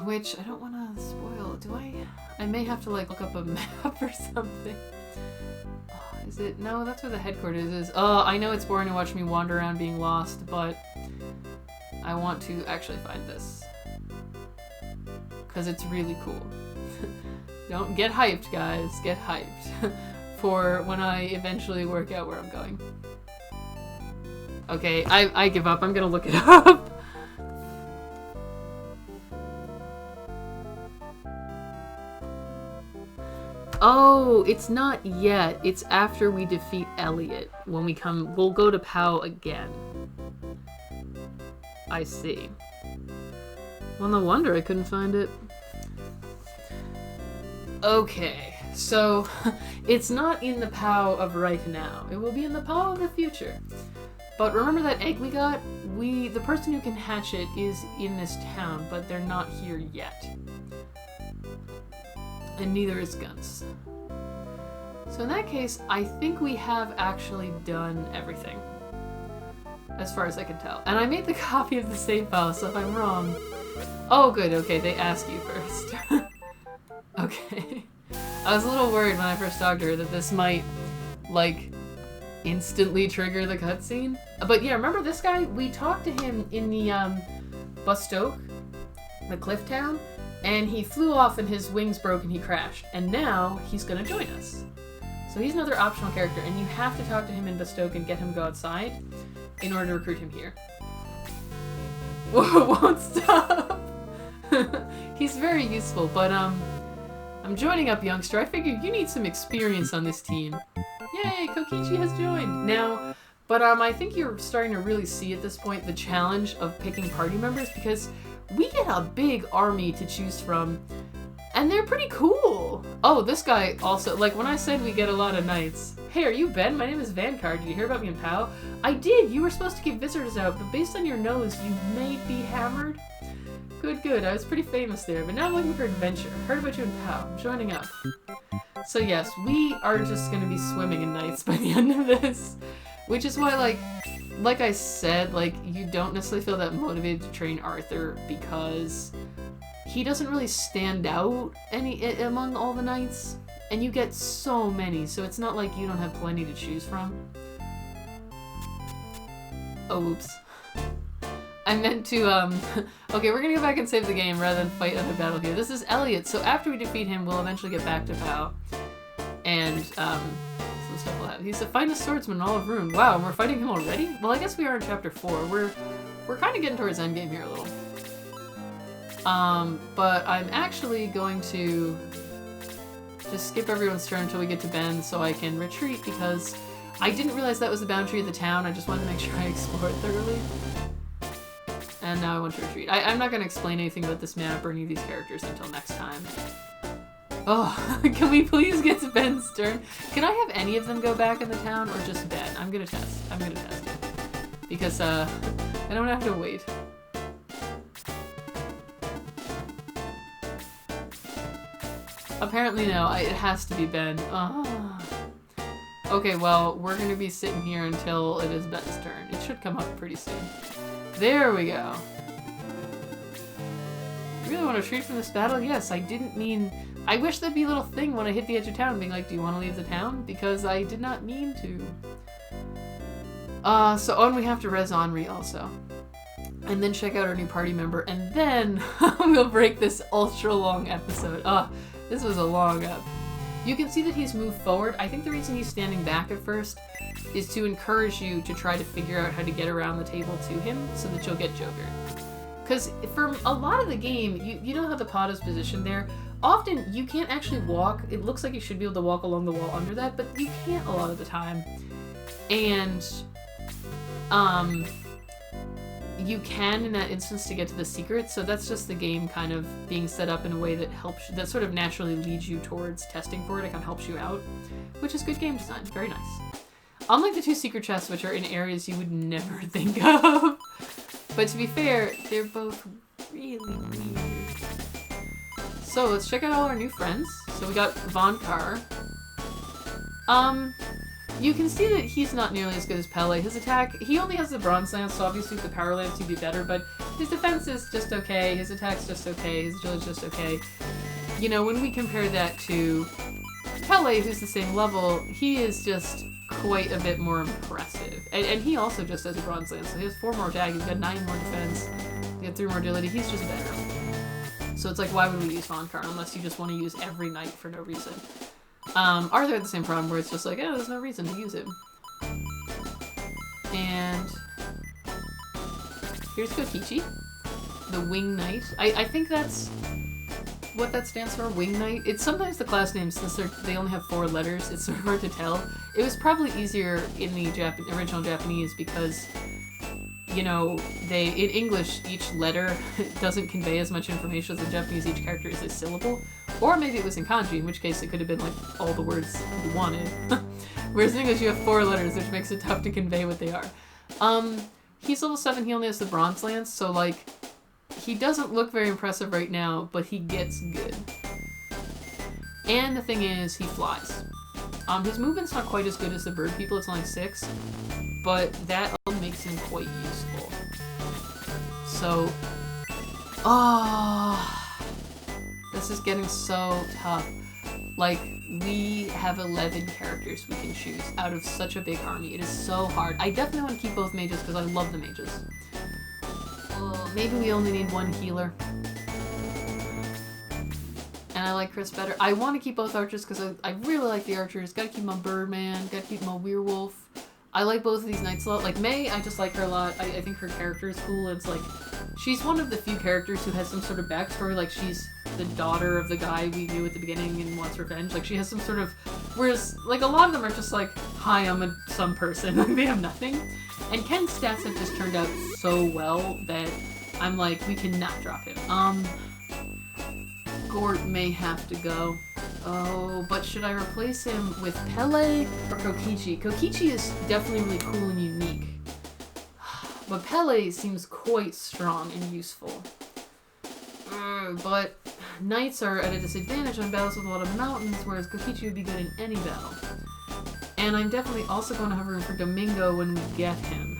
Which I don't want to spoil. Do I? I may have to like look up a map or something. Is it? No, that's where the headquarters is. I know it's boring to watch me wander around being lost, but I want to actually find this. Because it's really cool. Don't get hyped, guys. Get hyped. For when I eventually work out where I'm going. Okay, I give up. I'm gonna look it up. Oh, it's not yet. It's after we defeat Elliot. When we come, we'll go to Pau again. I see. Well, no wonder I couldn't find it. Okay, so it's not in the Pau of right now. It will be in the Pau of the future. But remember that egg we got? The person who can hatch it is in this town, but they're not here yet. And neither is Guns. So in that case, I think we have actually done everything. As far as I can tell. And I made the copy of the save file, so if I'm wrong... Oh good, okay, they ask you first. Okay. I was a little worried when I first talked to her that this might, like, instantly trigger the cutscene. But yeah, remember this guy? We talked to him in the, Bustoke, the cliff town, And he flew off and his wings broke and he crashed. And now he's gonna join us. So he's another optional character, and you have to talk to him in Bestoke and get him to go outside in order to recruit him here. Whoa, won't stop! He's very useful, but I'm joining up, youngster. I figured you need some experience on this team. Yay, Kokichi has joined! Now, but I think you're starting to really see at this point the challenge of picking party members, because we get a big army to choose from, and they're pretty cool. Oh, this guy also, like when I said we get a lot of knights. Hey, are you Ben? My name is Vankar. Did you hear about me in POW? I did. You were supposed to keep visitors out, but based on your nose, you may be hammered. Good, good. I was pretty famous there, but now I'm looking for adventure. Heard about you in POW. I'm joining up. So yes, we are just going to be swimming in knights by the end of this. Which is why, like I said, like, you don't necessarily feel that motivated to train Arthur because he doesn't really stand out among all the knights. And you get so many, so it's not like you don't have plenty to choose from. Oh, oops. I meant to, okay, we're gonna go back and save the game rather than fight another battle here. This is Elliot, so after we defeat him, we'll eventually get back to POW. And, some stuff will happen. He's the finest swordsman in all of Rune. Wow, and we're fighting him already? Well, I guess we are in Chapter 4. We're kind of getting towards endgame here a little. But I'm actually going to just skip everyone's turn until we get to Ben so I can retreat, because I didn't realize that was the boundary of the town. I just wanted to make sure I explored thoroughly. And now I want to retreat. I'm not going to explain anything about this map or any of these characters until next time. Oh, can we please get to Ben's turn? Can I have any of them go back in the town, or just Ben? I'm going to test. I'm going to test it. Because, I don't have to wait. Apparently no, it has to be Ben. Oh. Okay, well, we're going to be sitting here until it is Ben's turn. It should come up pretty soon. There we go. You really want to retreat from this battle? Yes, I didn't mean... I wish there'd be a little thing when I hit the edge of town being like, do you want to leave the town? Because I did not mean to. And we have to res Henri also. And then check out our new party member, and then we'll break this ultra long episode. This was a long up. You can see that he's moved forward. I think the reason he's standing back at first is to encourage you to try to figure out how to get around the table to him so that you'll get Joker. Because for a lot of the game, you know how the pod is positioned there? Often you can't actually walk. It looks like you should be able to walk along the wall under that, but you can't a lot of the time. And you can in that instance to get to the secret, so that's just the game kind of being set up in a way that helps, that sort of naturally leads you towards testing for it. It kind of helps you out, which is good game design. Very nice. Unlike the two secret chests, which are in areas you would never think of. But to be fair, they're both really weird. So let's check out all our new friends. So we got Vankar. You can see that he's not nearly as good as Pele. His attack, he only has the Bronze Lance, so obviously with the Power Lance he'd be better, but his defense is just okay, his attack's just okay, his agility's just okay. You know, when we compare that to Pele, who's the same level, he is just quite a bit more impressive. And he also just has a Bronze Lance, so he has 4 more attack, he's got 9 more defense, he got 3 more agility, he's just better. So it's like, why would we use Vankar unless you just want to use every knight for no reason? Arthur had the same problem where it's just like, oh, there's no reason to use him. And here's Kokichi, the Wing Knight. I think that's what that stands for, Wing Knight. It's sometimes the class names, since they only have 4 letters, it's sort of hard to tell. It was probably easier in the original Japanese because, you know, in English, each letter doesn't convey as much information as in Japanese. Each character is a syllable. Or maybe it was in kanji, in which case it could have been like all the words you wanted. Whereas in English you have 4 letters, which makes it tough to convey what they are. He's level 7, he only has the Bronze Lance, so like, he doesn't look very impressive right now, but he gets good. And the thing is, he flies. His movement's not quite as good as the bird people, it's only 6, but that makes him quite useful. So, this is getting so tough. Like, we have 11 characters we can choose out of such a big army. It is so hard. I definitely want to keep both mages because I love the mages. Maybe we only need 1 healer. And I like Chris better. I want to keep both archers because I really like the archers. Gotta keep my Birdman. Gotta keep my Werewolf. I like both of these knights a lot. Like May, I just like her a lot. I think her character is cool. It's like, she's one of the few characters who has some sort of backstory. Like, she's the daughter of the guy we knew at the beginning and wants revenge. Like, she has some sort of... Whereas, like, a lot of them are just like, hi, I'm some person. Like, they have nothing. And Ken's stats have just turned out so well that I'm like, we cannot drop him. Gort may have to go. Oh, but should I replace him with Pele or Kokichi? Kokichi is definitely really cool and unique. But Pele seems quite strong and useful. But knights are at a disadvantage on battles with a lot of mountains, whereas Kokichi would be good in any battle. And I'm definitely also going to have room for Domingo when we get him.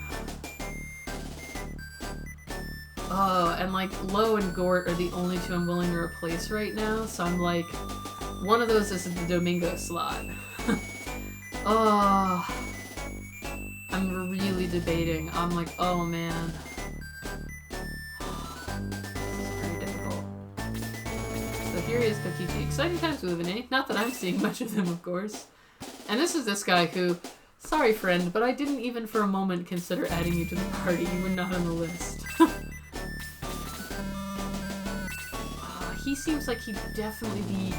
Oh, and like Lo and Gort are the only two I'm willing to replace right now, so I'm like, one of those is the Domingo slot. Oh, I'm really debating. I'm like, oh man. This is very difficult. So here is Kokichi. Exciting times we live in, eh? Not that I'm seeing much of them, of course. And this is this guy who, sorry friend, but I didn't even for a moment consider adding you to the party. You were not on the list. He seems like he'd definitely be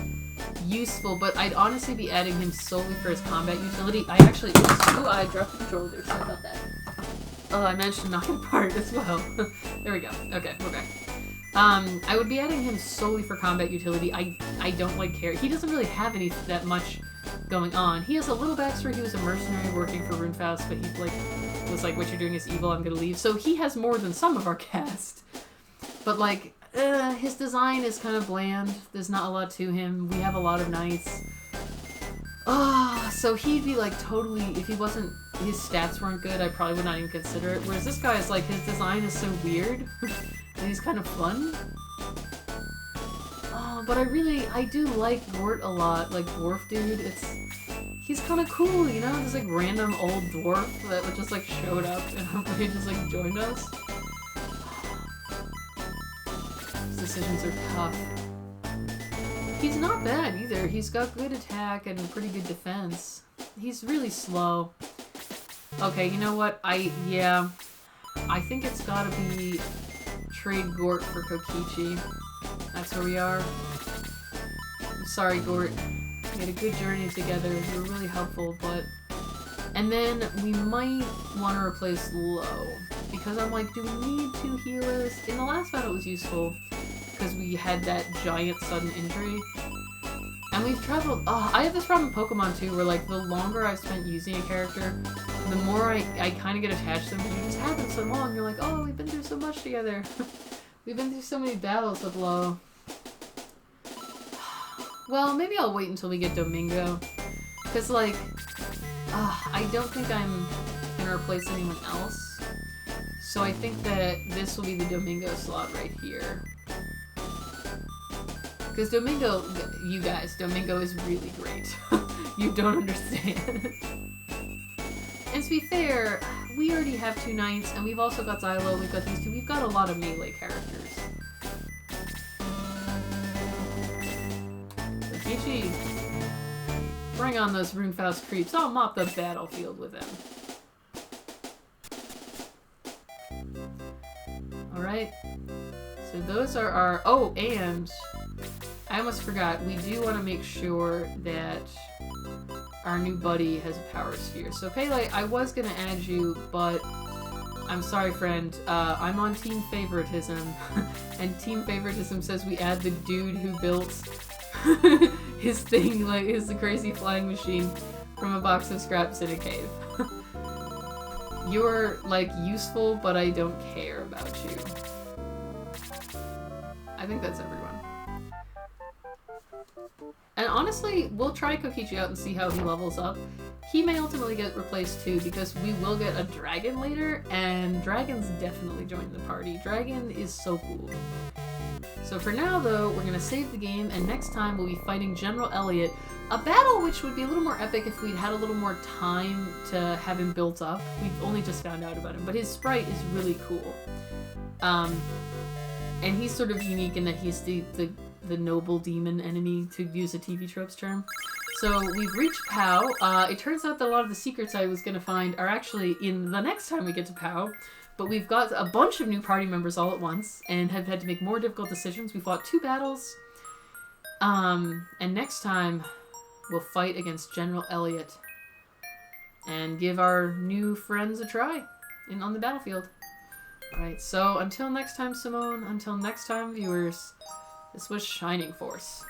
useful, but I'd honestly be adding him solely for his combat utility. I actually... Oh, I dropped the controller there. Sorry about that. Oh, I managed to knock it apart as well. There we go. Okay, we're back. I would be adding him solely for combat utility. I don't like care. He doesn't really have that much going on. He has a little backstory. He was a mercenary working for Runefaust, but he was like, what you're doing is evil, I'm gonna leave. So he has more than some of our cast. But like... his design is kind of bland. There's not a lot to him. We have a lot of knights. So he'd be like totally, if he wasn't, his stats weren't good, I probably would not even consider it. Whereas this guy is like, his design is so weird. And he's kind of fun. But I do like Gort a lot. Like, dwarf dude, he's kind of cool, you know? This like random old dwarf that just like showed up and hopefully just like joined us. Decisions are tough. He's not bad either. He's got good attack and pretty good defense. He's really slow. Okay, you know what? I think it's gotta be trade Gort for Kokichi. That's where we are. I'm sorry, Gort. We had a good journey together. You were really helpful, but... And then we might want to replace Lo. Because I'm like, do we need 2 healers? In the last battle it was useful. Because we had that giant sudden injury. And we've traveled... Oh, I have this problem in Pokemon too, where like, the longer I've spent using a character, the more I kind of get attached to them, because you just have them so long, you're like, oh, we've been through so much together. We've been through so many battles with Lo. Well, maybe I'll wait until we get Domingo. Because like, I don't think I'm gonna replace anyone else. So I think that this will be the Domingo slot right here. Because Domingo, you guys, Domingo is really great. You don't understand. And to be fair, we already have 2 knights, and we've also got Xylo, we've got these 2. We've got a lot of melee characters. Kokichi, bring on those Runefaust creeps. I'll mop the battlefield with them. Alright. So those are our... Oh, and... I almost forgot, we do want to make sure that our new buddy has a power sphere. So Pele, I was going to add you, but I'm sorry friend, I'm on team favoritism, and team favoritism says we add the dude who built his thing, like his crazy flying machine from a box of scraps in a cave. You're like useful, but I don't care about you. I think that's everyone. And honestly, we'll try Kokichi out and see how he levels up. He may ultimately get replaced too, because we will get a dragon later, and dragons definitely join the party. Dragon is so cool. So for now though, we're gonna save the game, and next time we'll be fighting General Elliot, a battle which would be a little more epic if we'd had a little more time to have him built up. We've only just found out about him, but his sprite is really cool. And he's sort of unique in that he's the the noble demon enemy, to use a TV Tropes term. So we've reached POW. It turns out that a lot of the secrets I was going to find are actually in the next time we get to POW. But we've got a bunch of new party members all at once and have had to make more difficult decisions. We fought 2 battles. And next time we'll fight against General Elliot and give our new friends a try on the battlefield. Alright, so until next time, Simone, until next time, viewers, this was Shining Force.